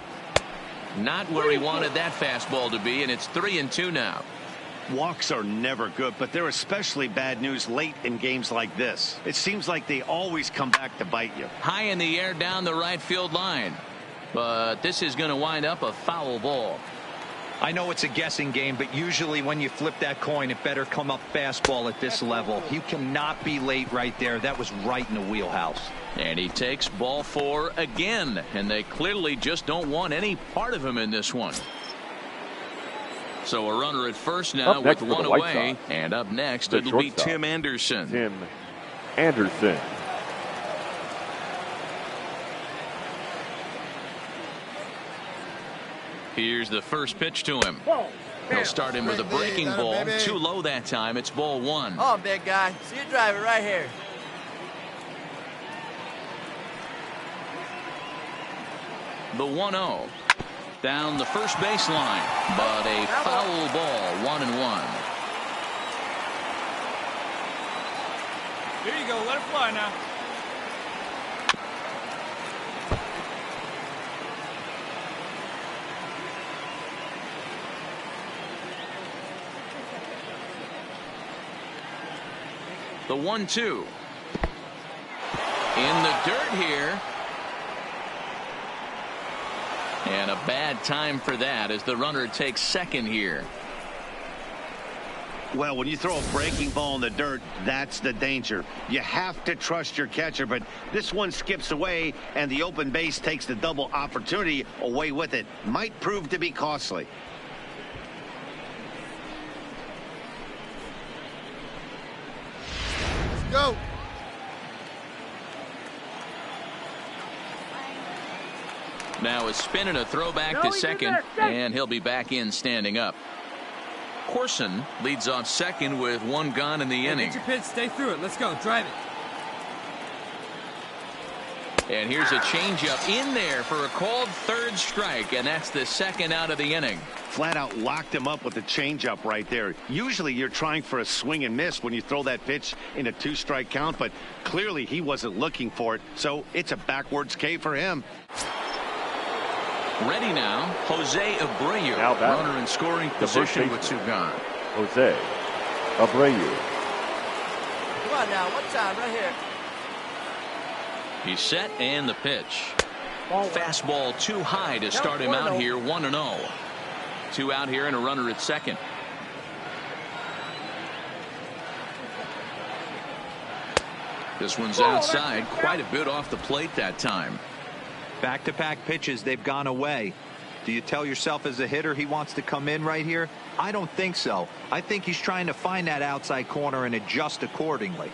Not where he wanted that fastball to be, and it's 3-2 now. Walks are never good, but they're especially bad news late in games like this. It seems like they always come back to bite you. High in the air down the right field line. But this is going to wind up a foul ball. I know it's a guessing game, but usually when you flip that coin, it better come up fastball at this level. You cannot be late right there. That was right in the wheelhouse. And he takes ball 4 again, and they clearly just don't want any part of him in this one. So a runner at first now with 1 away, and up next it'll be Tim Anderson. Tim Anderson. Here's the first pitch to him. He'll start him with a breaking ball. Too low that time. It's ball 1. Oh, big guy. See you drive it right here. The 1-0. Down the first baseline. But a foul ball. 1-1. Here you go. Let it fly now. The 1-2. In the dirt here. And a bad time for that as the runner takes second here. Well, when you throw a breaking ball in the dirt, that's the danger. You have to trust your catcher, but this one skips away, and the open base takes the double opportunity away with it. Might prove to be costly. Go. Now a spin and a throwback to second, and he'll be back in standing up. Corson leads off second with 1 gone in the inning. Get your pitch, stay through it. Let's go, drive it. And here's a changeup in there for a called 3rd strike, and that's the 2nd out of the inning. Flat out locked him up with a changeup right there. Usually you're trying for a swing and miss when you throw that pitch in a 2-strike count, but clearly he wasn't looking for it, so it's a backwards K for him. Ready now, Jose Abreu, runner in scoring position with 2 gone. Jose Abreu. Come on now, one time right here. He's set and the pitch. Fastball too high to start him out here. 1-0. 2 out here and a runner at second. This one's outside, quite a bit off the plate that time. Back-to-back pitches, they've gone away. Do you tell yourself as a hitter he wants to come in right here? I don't think so. I think he's trying to find that outside corner and adjust accordingly.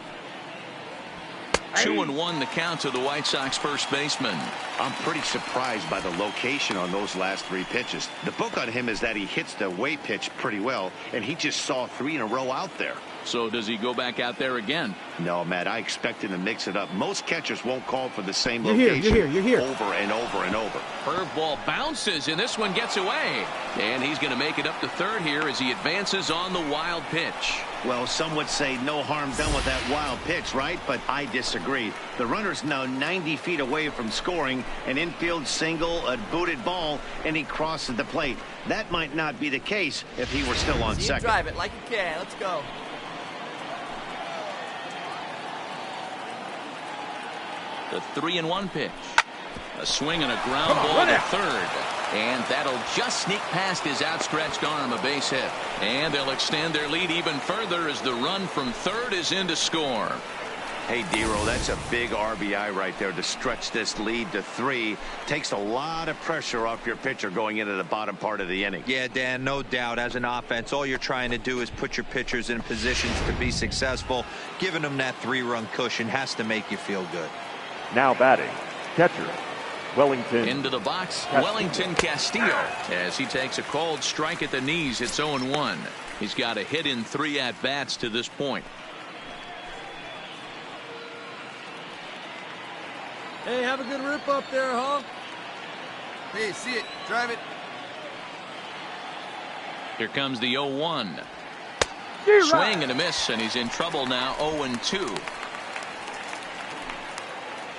2-1 the count to the White Sox first baseman. I'm pretty surprised by the location on those last 3 pitches. The book on him is that he hits the away pitch pretty well, and he just saw 3 in a row out there. So does he go back out there again? No, Matt, I expect him to mix it up. Most catchers won't call for the same location you're here. over and over and over. Curveball bounces, and this one gets away. And he's going to make it up to third here as he advances on the wild pitch. Well, some would say no harm done with that wild pitch, right? But I disagree. The runner's now 90 feet away from scoring, an infield single, a booted ball, and he crosses the plate. That might not be the case if he were still on second. Drive it like you can. Let's go. The 3-1 pitch. A swing and a ground ball to third. And that'll just sneak past his outstretched arm, a base hit. And they'll extend their lead even further as the run from third is in to score. Hey, D-Roll, that's a big RBI right there to stretch this lead to 3. Takes a lot of pressure off your pitcher going into the bottom part of the inning. Yeah, Dan, no doubt. As an offense, all you're trying to do is put your pitchers in positions to be successful. Giving them that 3-run cushion has to make you feel good. Now batting, catcher, Wellington. Into the box, Wellington Castillo, as he takes a cold strike at the knees. It's 0-1. He's got a hit in 3 at-bats to this point. Hey, have a good rip up there, huh? Hey, see it. Drive it. Here comes the 0-1. Swing and a miss, and he's in trouble now. 0-2.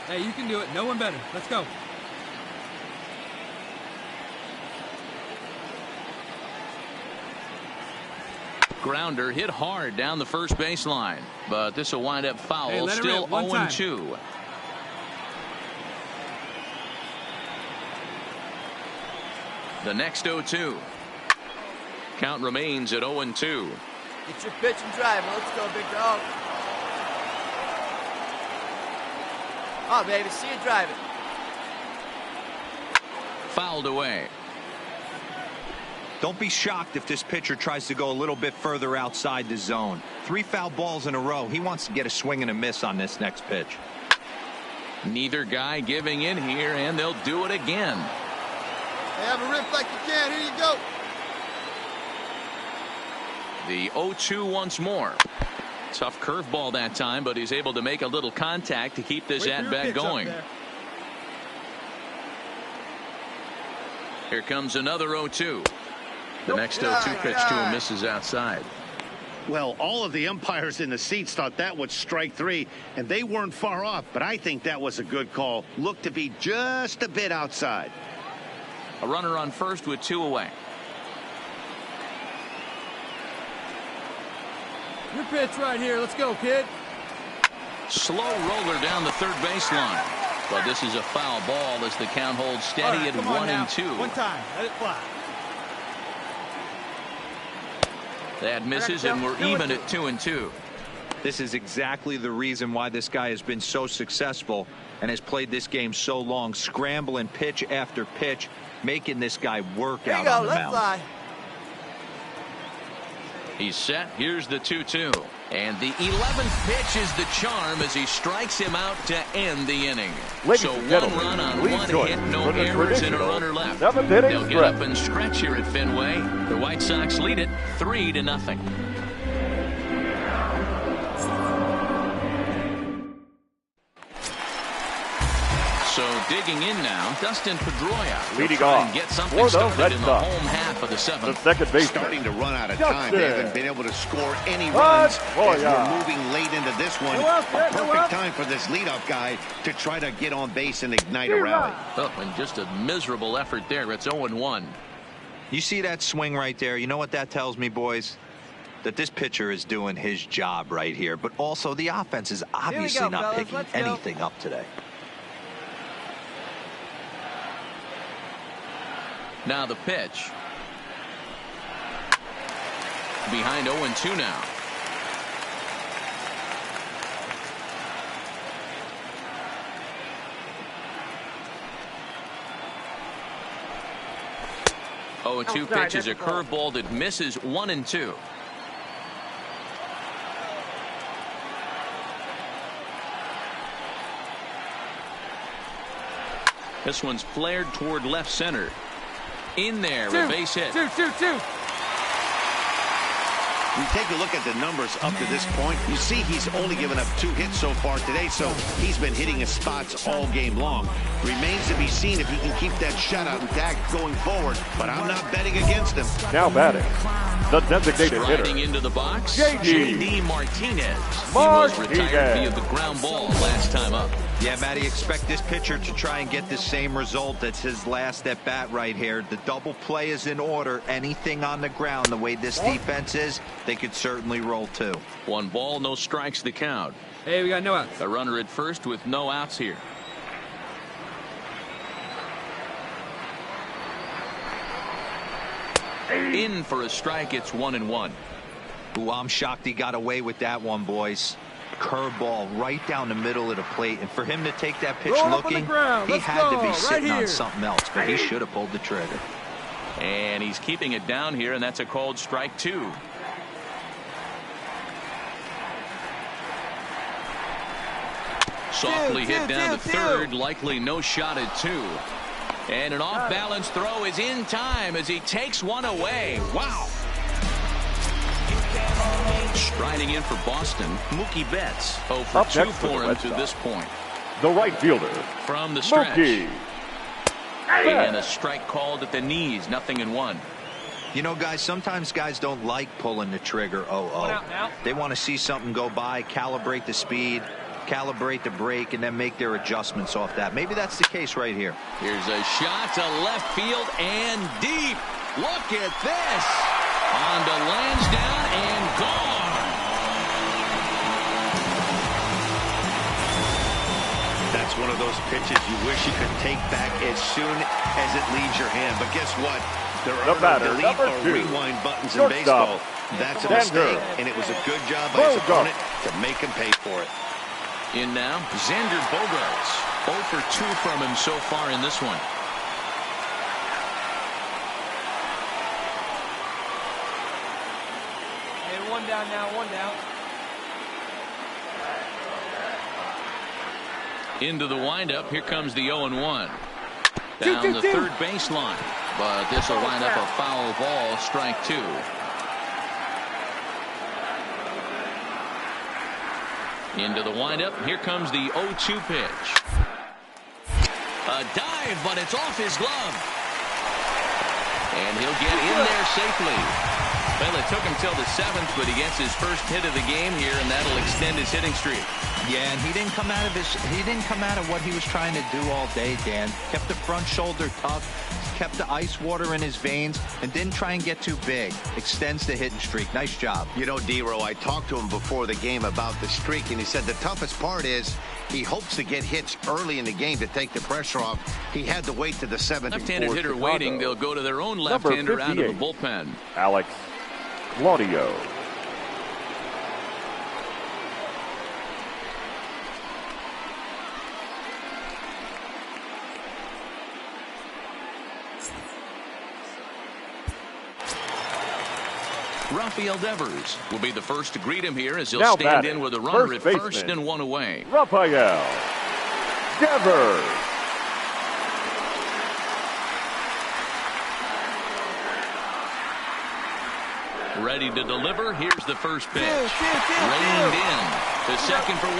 Hey, you can do it. No one better. Let's go. Grounder hit hard down the first baseline, but this will wind up foul. Hey, still 0-2. The next 0-2. Count remains at 0-2. Get your pitch and drive. Let's go, big dog. Oh, baby, see you drive it. Fouled away. Don't be shocked if this pitcher tries to go a little bit further outside the zone. 3 foul balls in a row. He wants to get a swing and a miss on this next pitch. Neither guy giving in here, and they'll do it again. Hey, have a rip like you can. Here you go. The 0-2 once more. Tough curveball that time, but he's able to make a little contact to keep this at-bat going. Here comes another 0-2. The next 0-2 pitch to him misses outside. Well, all of the umpires in the seats thought that was strike 3, and they weren't far off, but I think that was a good call. Looked to be just a bit outside. A runner on first with 2 away. Your pitch right here. Let's go, kid. Slow roller down the third baseline. But this is a foul ball as the count holds steady at 1-2. One time. Let it fly. That misses, and we're even at 2-2. This is exactly the reason why this guy has been so successful and has played this game so long, scrambling pitch after pitch, making this guy work out on the mound. Fly. He's set. Here's the 2-2. And the 11th pitch is the charm as he strikes him out to end the inning. So 1 run on 1 hit, no errors, and a runner left. They'll get up and stretch here at Fenway. The White Sox lead it 3-0. So digging in now, Dustin Pedroia leading off and get something for the started Red in the Sox. home half of the 7th. The second baseman. Starting to run out of time. They haven't been able to score any runs. As we're moving late into this one. A perfect time for this leadoff guy to try to get on base and ignite a rally. Oh, and just a miserable effort there. It's 0-1. You see that swing right there? You know what that tells me, boys? That this pitcher is doing his job right here. But also the offense is obviously not picking anything up today. Now the pitch. Behind 0-2 now. 0-2 pitch is a curveball that misses 1-2. This one's flared toward left center. In there, a base hit. You take a look at the numbers up to this point, you see he's only given up 2 hits so far today, so he's been hitting his spots all game long. Remains to be seen if he can keep that shutout intact going forward, but I'm not betting against him. Now batting, the designated hitter. Striding into the box, J.D. Martinez. He was retired via the ground ball last time up. Yeah, Matty, expect this pitcher to try and get the same result. That's his last at bat right here. The double play is in order. Anything on the ground, the way this defense is, they could certainly roll 2. 1 ball, no strikes the count. Hey, we got no outs. A runner at first with no outs here. In for a strike, it's 1-1. Ooh, I'm shocked he got away with that one, boys. Curveball right down the middle of the plate, and for him to take that pitch looking, he had to be sitting on something else, but he should have pulled the trigger. And he's keeping it down here, and that's a called strike 2. Softly hit down to third, likely no shot at 2. And an off-balance throw is in time as he takes one away. Wow. Striding in for Boston, Mookie Betts. 0 for 2 for him to this point. The right fielder from the stretch. Mookie. And a strike called at the knees, 0-1. You know, guys, sometimes guys don't like pulling the trigger 0-0. They want to see something go by, calibrate the speed, calibrate the brake, and then make their adjustments off that. Maybe that's the case right here. Here's a shot to left field and deep. Look at this. On to Lansdowne and gone. That's one of those pitches you wish you could take back as soon as it leaves your hand. But guess what? There are no delete or rewind buttons in baseball. That's a mistake, and it was a good job by his opponent to make him pay for it. In now, Xander Bogaerts. 0 for 2 from him so far in this one. Hey, 1 down now, 1 down. Into the windup. Here comes the 0-1. Down the third baseline. But this will wind up a foul ball, strike 2. Into the windup. Here comes the 0-2 pitch. A dive, but it's off his glove. And he'll get in there safely. Well, it took him till the 7th, but he gets his first hit of the game here, and that'll extend his hitting streak. Yeah, and he didn't come out of what he was trying to do all day, Dan. Kept the front shoulder tucked, kept the ice water in his veins, and didn't try and get too big. Extends the hitting streak. Nice job. You know, D-Row, I talked to him before the game about the streak, and he said the toughest part is he hopes to get hits early in the game to take the pressure off. He had to wait to the 7th. Left-handed hitter waiting. They'll go to their own left-hander out of the bullpen. Alex Claudio. Rafael Devers will be the first to greet him here as he'll now stand in with a runner at first and 1 away. Rafael Devers. Ready to deliver. Here's the first pitch. Reined in to second for 1.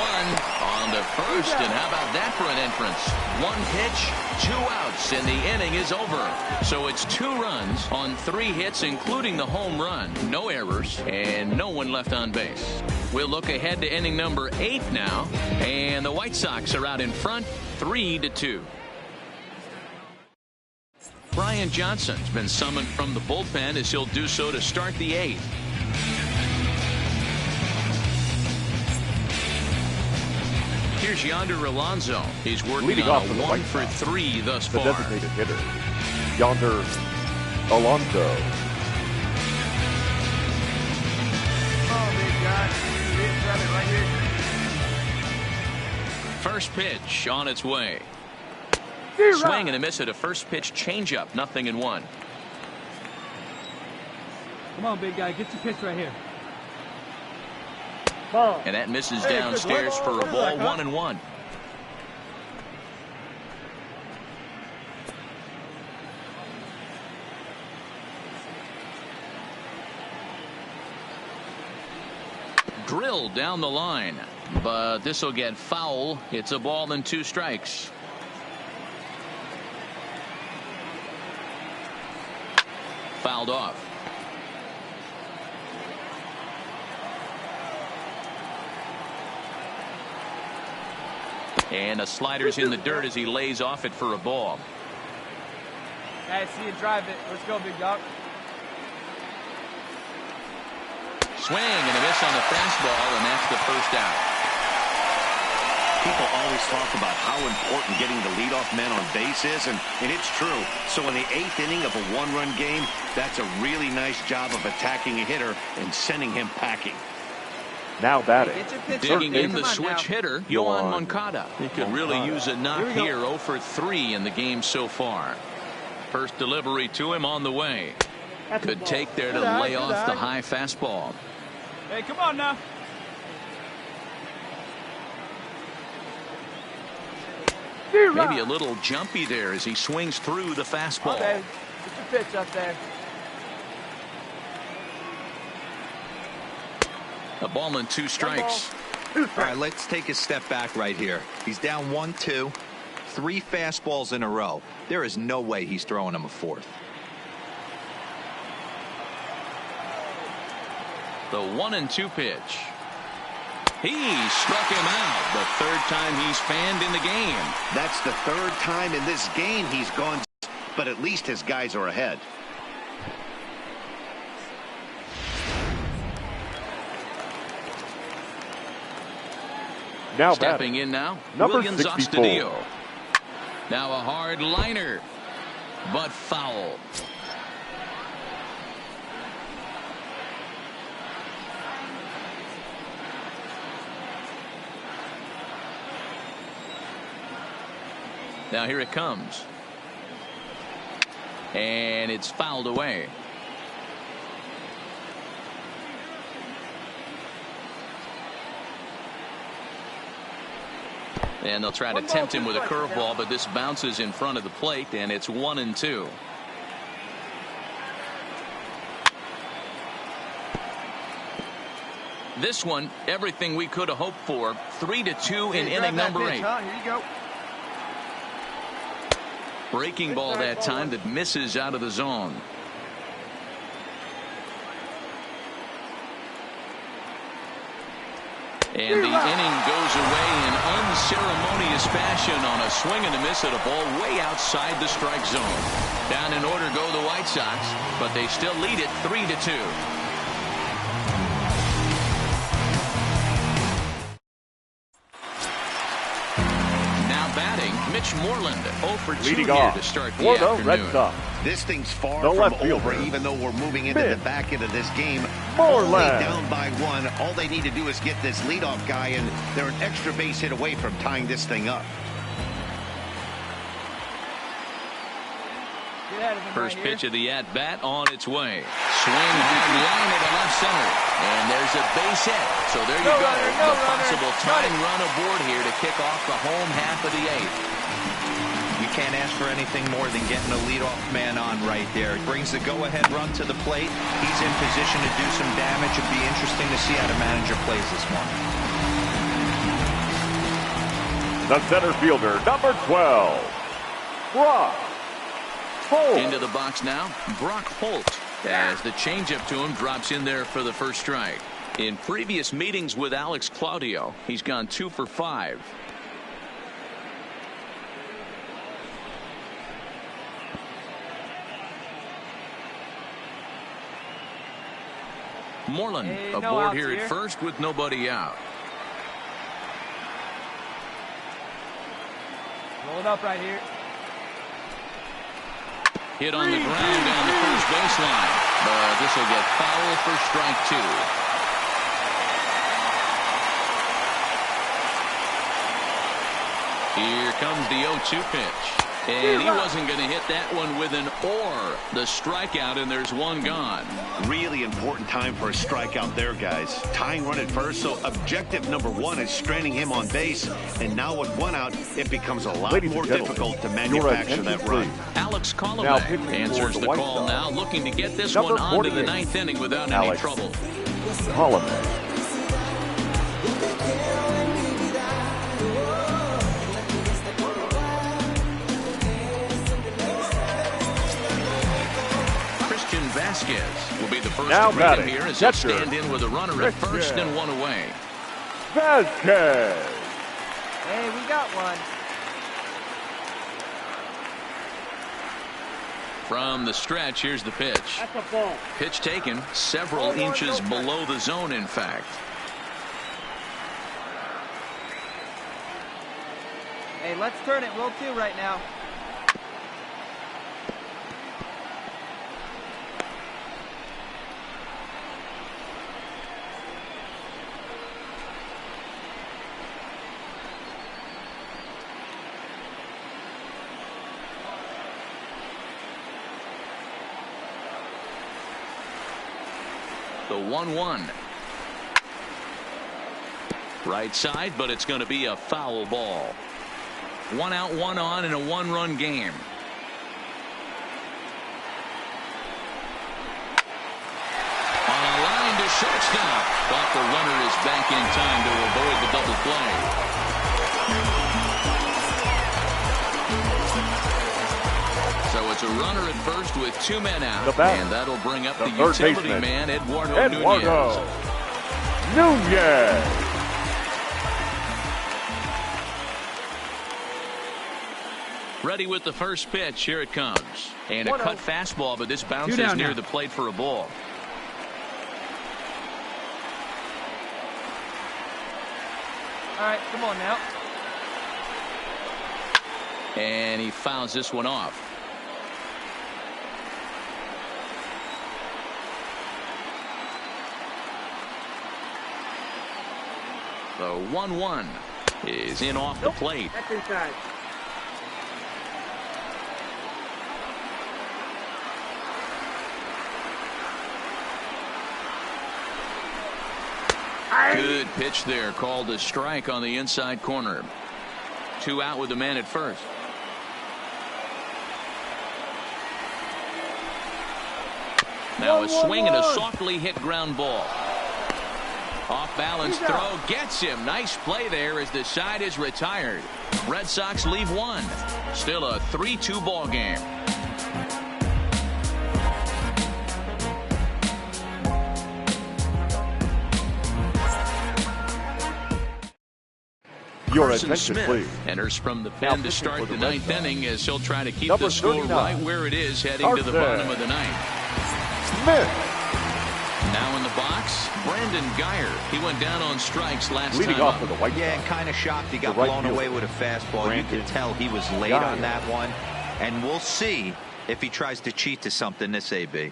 On to first, and how about that for an entrance? 1 pitch, 2 outs, and the inning is over. So it's 2 runs on 3 hits, including the home run. No errors, and no one left on base. We'll look ahead to inning number 8 now, and the White Sox are out in front, 3-2. Brian Johnson's been summoned from the bullpen as he'll do so to start the 8th. Here's Yonder Alonso. He's working leading on off a 1 for 3 thus far. The designated hitter, Yonder Alonso. Oh, big guy. Right here. First pitch on its way. Swing and a miss at a first pitch changeup, 0-1. Come on, big guy. Get your pitch right here. And that misses downstairs for a ball, 1-1. Drilled down the line, but this will get foul. It's a ball and 2 strikes. Fouled off. And a slider's in the dirt as he lays off it for a ball. I see you drive it. Let's go, big dog. Swing and a miss on the fastball, and that's the first out. People always talk about how important getting the leadoff man on base is, and it's true. So in the 8th inning of a 1-run game, that's a really nice job of attacking a hitter and sending him packing. Now batting. Digging in the switch hitter, Yohan Moncada. He could really use a knock here. 0 for 3 in the game so far. First delivery to him on the way. Could take there to lay off the high fastball. Hey, come on now. Maybe a little jumpy there as he swings through the fastball. Okay. Get your pitch up there. A ball and 2 strikes. All right, let's take a step back right here. He's down 1-2, 3 fastballs in a row. There is no way he's throwing him a 4th. The 1-2 pitch. He struck him out. The 3rd time he's fanned in the game. That's the 3rd time in this game he's gone, but at least his guys are ahead. Now stepping in now, number Willians 64. Astudillo. Now a hard liner, but foul. Now here it comes. And it's fouled away. And they'll try to tempt him with a curveball, but this bounces in front of the plate, and it's 1-2. This one, everything we could have hoped for. 3-2 in inning number 8. Here you go. Breaking ball that time that misses out of the zone. And the inning goes away in unceremonious fashion on a swing and a miss at a ball way outside the strike zone. Down in order go the White Sox, but they still lead it 3-2. Mitch Moreland 0 for 2 leading here off to start the for the afternoon. Red Sox. This thing's far The from left over, fielder, even though we're moving into the back end of this game. Moreland. Only down by 1. All they need to do is get this leadoff guy, and they're an extra base hit away from tying this thing up. First pitch of the at-bat on its way. Swing hard line at left center. And there's a base hit. So there you go. The possible tying run aboard here to kick off the home half of the 8th. You can't ask for anything more than getting a leadoff man on right there. Brings the go-ahead run to the plate. He's in position to do some damage. It'd be interesting to see how the manager plays this one. The center fielder, number 12, Brock Holt. Into the box now, Brock Holt, as the changeup to him drops in there for the first strike. In previous meetings with Alex Claudio, he's gone 2 for 5. Moreland aboard here at first with nobody out. Roll it up right here. Hit on the ground down the first baseline. But this will get foul for strike 2. Here comes the 0-2 pitch. And he wasn't going to hit that one with an or. The strikeout, and there's one gone. Really important time for a strikeout there, guys. Tying run at first, so objective number one is stranding him on base. And now with one out, it becomes a lot more difficult to manufacture that run. Alex Colomé answers the call now, looking to get this one on to the ninth inning without any trouble. Colomé. Will be the first to greet him here as he'll stand in with a runner at first and one away. Vasquez. Hey, we got one. From the stretch, here's the pitch. That's a ball. Pitch taken several inches below the zone, in fact. Hey, let's turn it. Roll 2 right now. The 1-1. Right side, but it's going to be a foul ball. 1 out, 1 on in a 1-run game. On a line to shortstop. But the runner is back in time to avoid the double play. So it's a runner at first with 2 men out, and that'll bring up the utility man, Eduardo Nunez. Ready with the first pitch. Here it comes. And a cut fastball, but this bounces near the plate for a ball. All right, come on now. And he fouls this one off. The 1-1 is in off the plate. That's inside. Good pitch there, called a strike on the inside corner. 2 out with the man at first. Now a swing and a softly hit ground ball. Off balance throw gets him. Nice play there as the side is retired. Red Sox leave 1. Still a 3-2 ball game. Carson Smith enters from the pen to start the 9th inning as he'll try to keep the score right where it is heading to the bottom of the 9th. Smith. Now in the box, Brandon Geyer. He went down on strikes last Leading time off up. with the White Sox. Yeah, kind of shocked he got blown away with a fastball. You could tell he was late on that one. And we'll see if he tries to cheat to something this AB.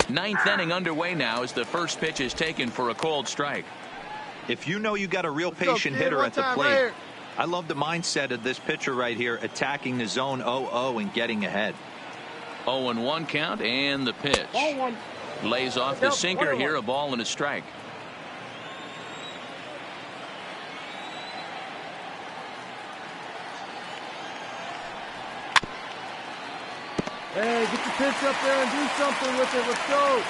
9th inning underway now as the first pitch is taken for a called strike. If you know you got a real patient hitter at the plate, I love the mindset of this pitcher right here, attacking the zone 0-0 and getting ahead. 0-1 count and the pitch. Lays off the sinker here, a ball and a strike. Hey, get the pitch up there and do something with it. Let's go.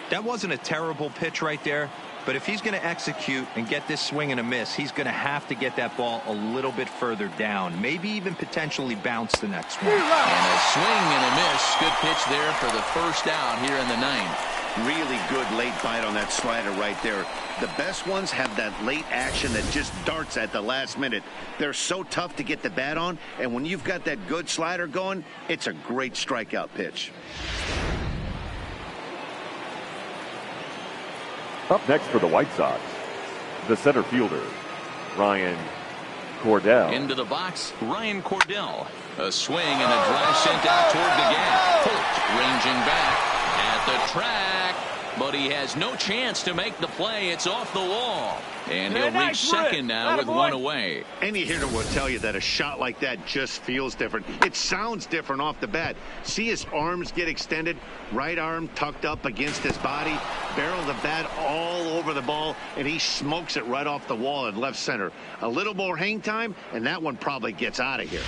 That wasn't a terrible pitch right there, but if he's going to execute and get this swing and a miss, he's going to have to get that ball a little bit further down, maybe even potentially bounce the next one. And a swing and a miss. Good pitch there for the first out here in the 9th. Really good late bite on that slider right there. The best ones have that late action that just darts at the last minute. They're so tough to get the bat on, and when you've got that good slider going, it's a great strikeout pitch. Up next for the White Sox, The center fielder, Ryan Cordell. Into the box, Ryan Cordell. A swing and a drive sent out toward the gap. Holt ranging back at the track, but he has no chance to make the play. It's off the wall. And he'll reach second now with one away. Any hitter will tell you that a shot like that just feels different. It sounds different off the bat. See his arms get extended, right arm tucked up against his body, barrel of the bat all over the ball, and he smokes it right off the wall in left center. A little more hang time, and that one probably gets out of here.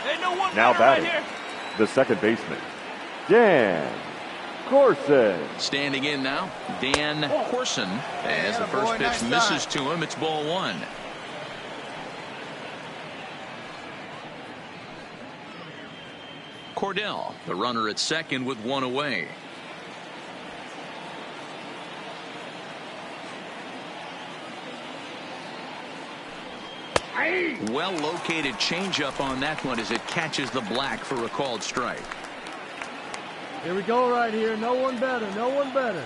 Hey, no one Now batting, right here. the second baseman, Dan Corson. Standing in now, Dan Corson. As the first pitch misses to him, it's ball one. Cordell, the runner at second with one away. Well located changeup on that one as it catches the black for a called strike. Here we go right here. No one better. No one better.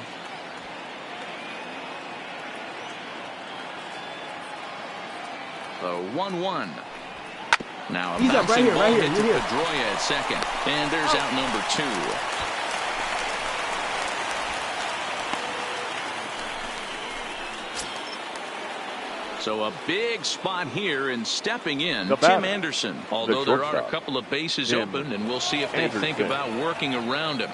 The 1-1. Now a He's up bouncing right ball here. hit to You're here. Pedroia at second. And there's out number 2. So a big spot here, and stepping in, Tim Anderson. Although there are a couple of bases open, and we'll see if they think about working around him.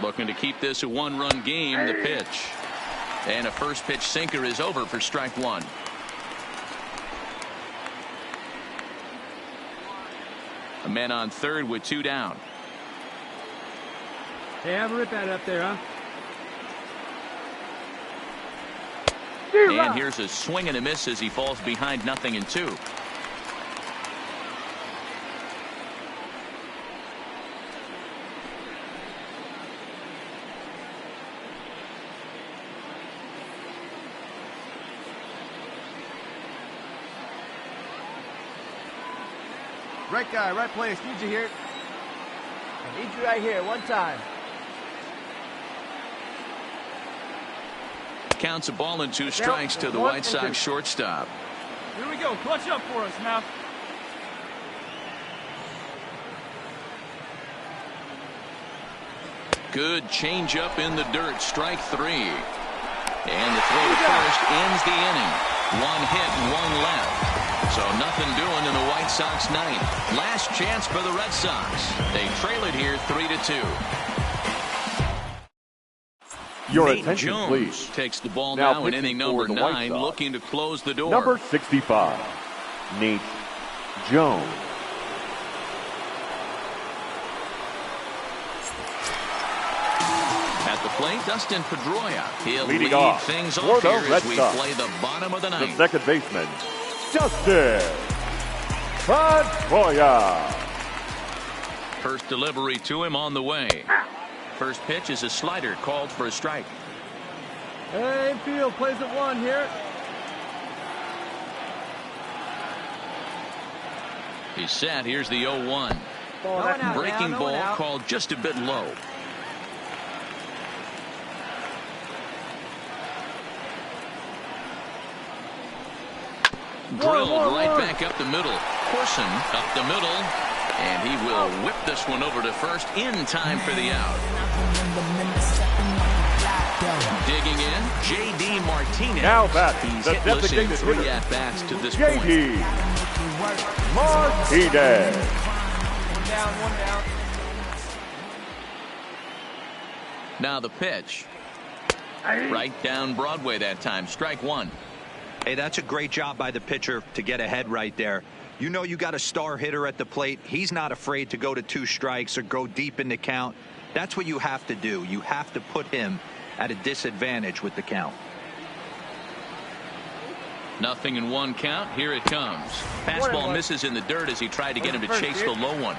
Looking to keep this a one-run game, the pitch. And a first pitch sinker is over for strike one. A man on third with 2 down. Hey, have a rip at it up there, huh? And here's a swing and a miss as he falls behind 0-2. Right guy, right place. Need you here. I need you right here. One time. Counts a ball and 2 strikes to the White Sox shortstop. Here we go. Clutch up for us now. Good changeup in the dirt. Strike 3. And the throw to first ends the inning. 1 hit, 1 left. So nothing doing in the White Sox ninth. Last chance for the Red Sox. They trail it here 3-2. Your Nate attention, Jones please. Takes the ball Now now in inning number 9, looking to close the door. Number 65, Nate Jones. At the plate, Dustin Pedroia. He'll Leading lead off things for off the here Red as we Sox, play the bottom of the the ninth. second baseman, Dustin Pedroia. First delivery to him on the way. First pitch is a slider called for a strike. Hey, infield plays at 1 here. He's set. Here's the 0-1. Breaking ball called just a bit low. Drilled right back up the middle. Corson up the middle. And he will whip this one over to first in time for the out. Digging in, J.D. Martinez. Now batting, He's the hitless in designated 3 hitter, at-bats to this point. J.D. Martinez. One down. Now the pitch. Right down Broadway that time. Strike 1. Hey, that's a great job by the pitcher to get ahead right there. You know you got a star hitter at the plate. He's not afraid to go to 2 strikes or go deep in the count. That's what you have to do. You have to put him at a disadvantage with the count. 0-1 count. Here it comes. Fastball misses in the dirt as he tried to get him to chase the low one.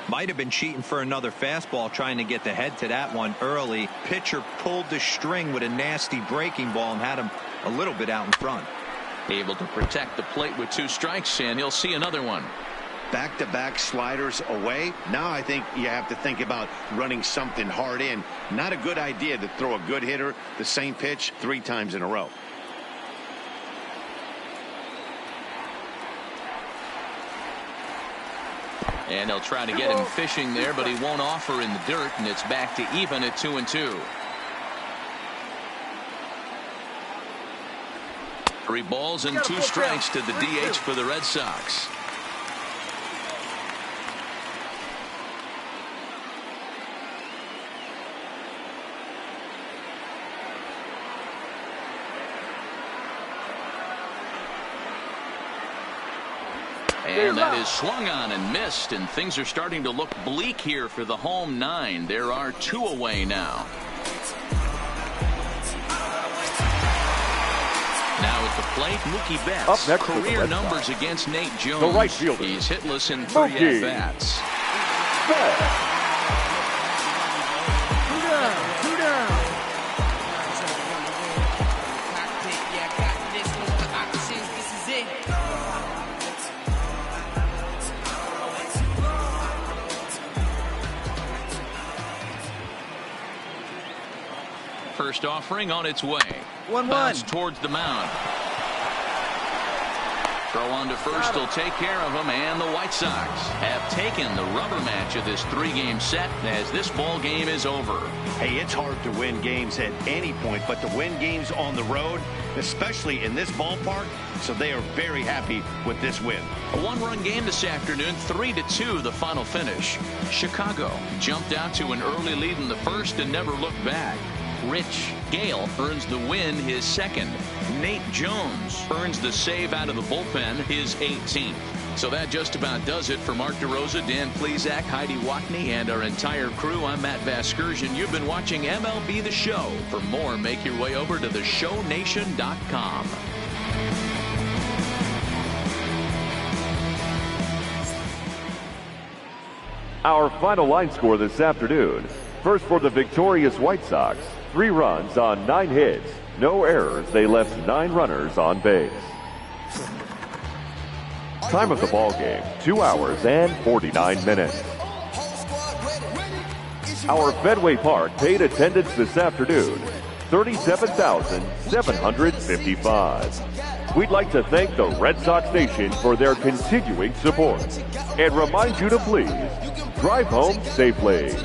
Might have been cheating for another fastball, trying to get the head to that one early. Pitcher pulled the string with a nasty breaking ball and had him a little bit out in front. Able to protect the plate with 2 strikes, and he'll see another one. Back-to-back sliders away. Now I think you have to think about running something hard in. Not a good idea to throw a good hitter the same pitch 3 times in a row. And they'll try to get him fishing there, but he won't offer in the dirt, and it's back to even at 2-2. 3 balls and 2 strikes to the DH for the Red Sox. And that is swung on and missed, and things are starting to look bleak here for the home 9. There are 2 away now. Now at the plate, Mookie Betts. Up next career numbers against Nate Jones. The right fielder. He's hitless in 3 at-bats. Two down. First offering on its way. 1-1. Bounce towards the mound. Throw on to first will take care of him, and the White Sox have taken the rubber match of this 3-game set as this ball game is over. Hey, it's hard to win games at any point, but to win games on the road, especially in this ballpark, so they are very happy with this win. A 1-run game this afternoon, 3-2 the final finish. Chicago jumped out to an early lead in the first and never looked back. RICHGALE earns the win, his 2nd. Nate Jones earns the save out of the bullpen, his 18th. So that just about does it for Mark DeRosa, Dan Plesac, Heidi Watney, and our entire crew. I'm Matt Vasgersian. You've been watching MLB The Show. For more, make your way over to theshownation.com. Our final line score this afternoon. First for the victorious White Sox. 3 runs on 9 hits. No errors. They left 9 runners on base. Time of the ball game, 2 hours and 49 minutes. Our Fenway Park paid attendance this afternoon, 37,755. We'd like to thank the Red Sox Nation for their continuing support and remind you to please drive home safely.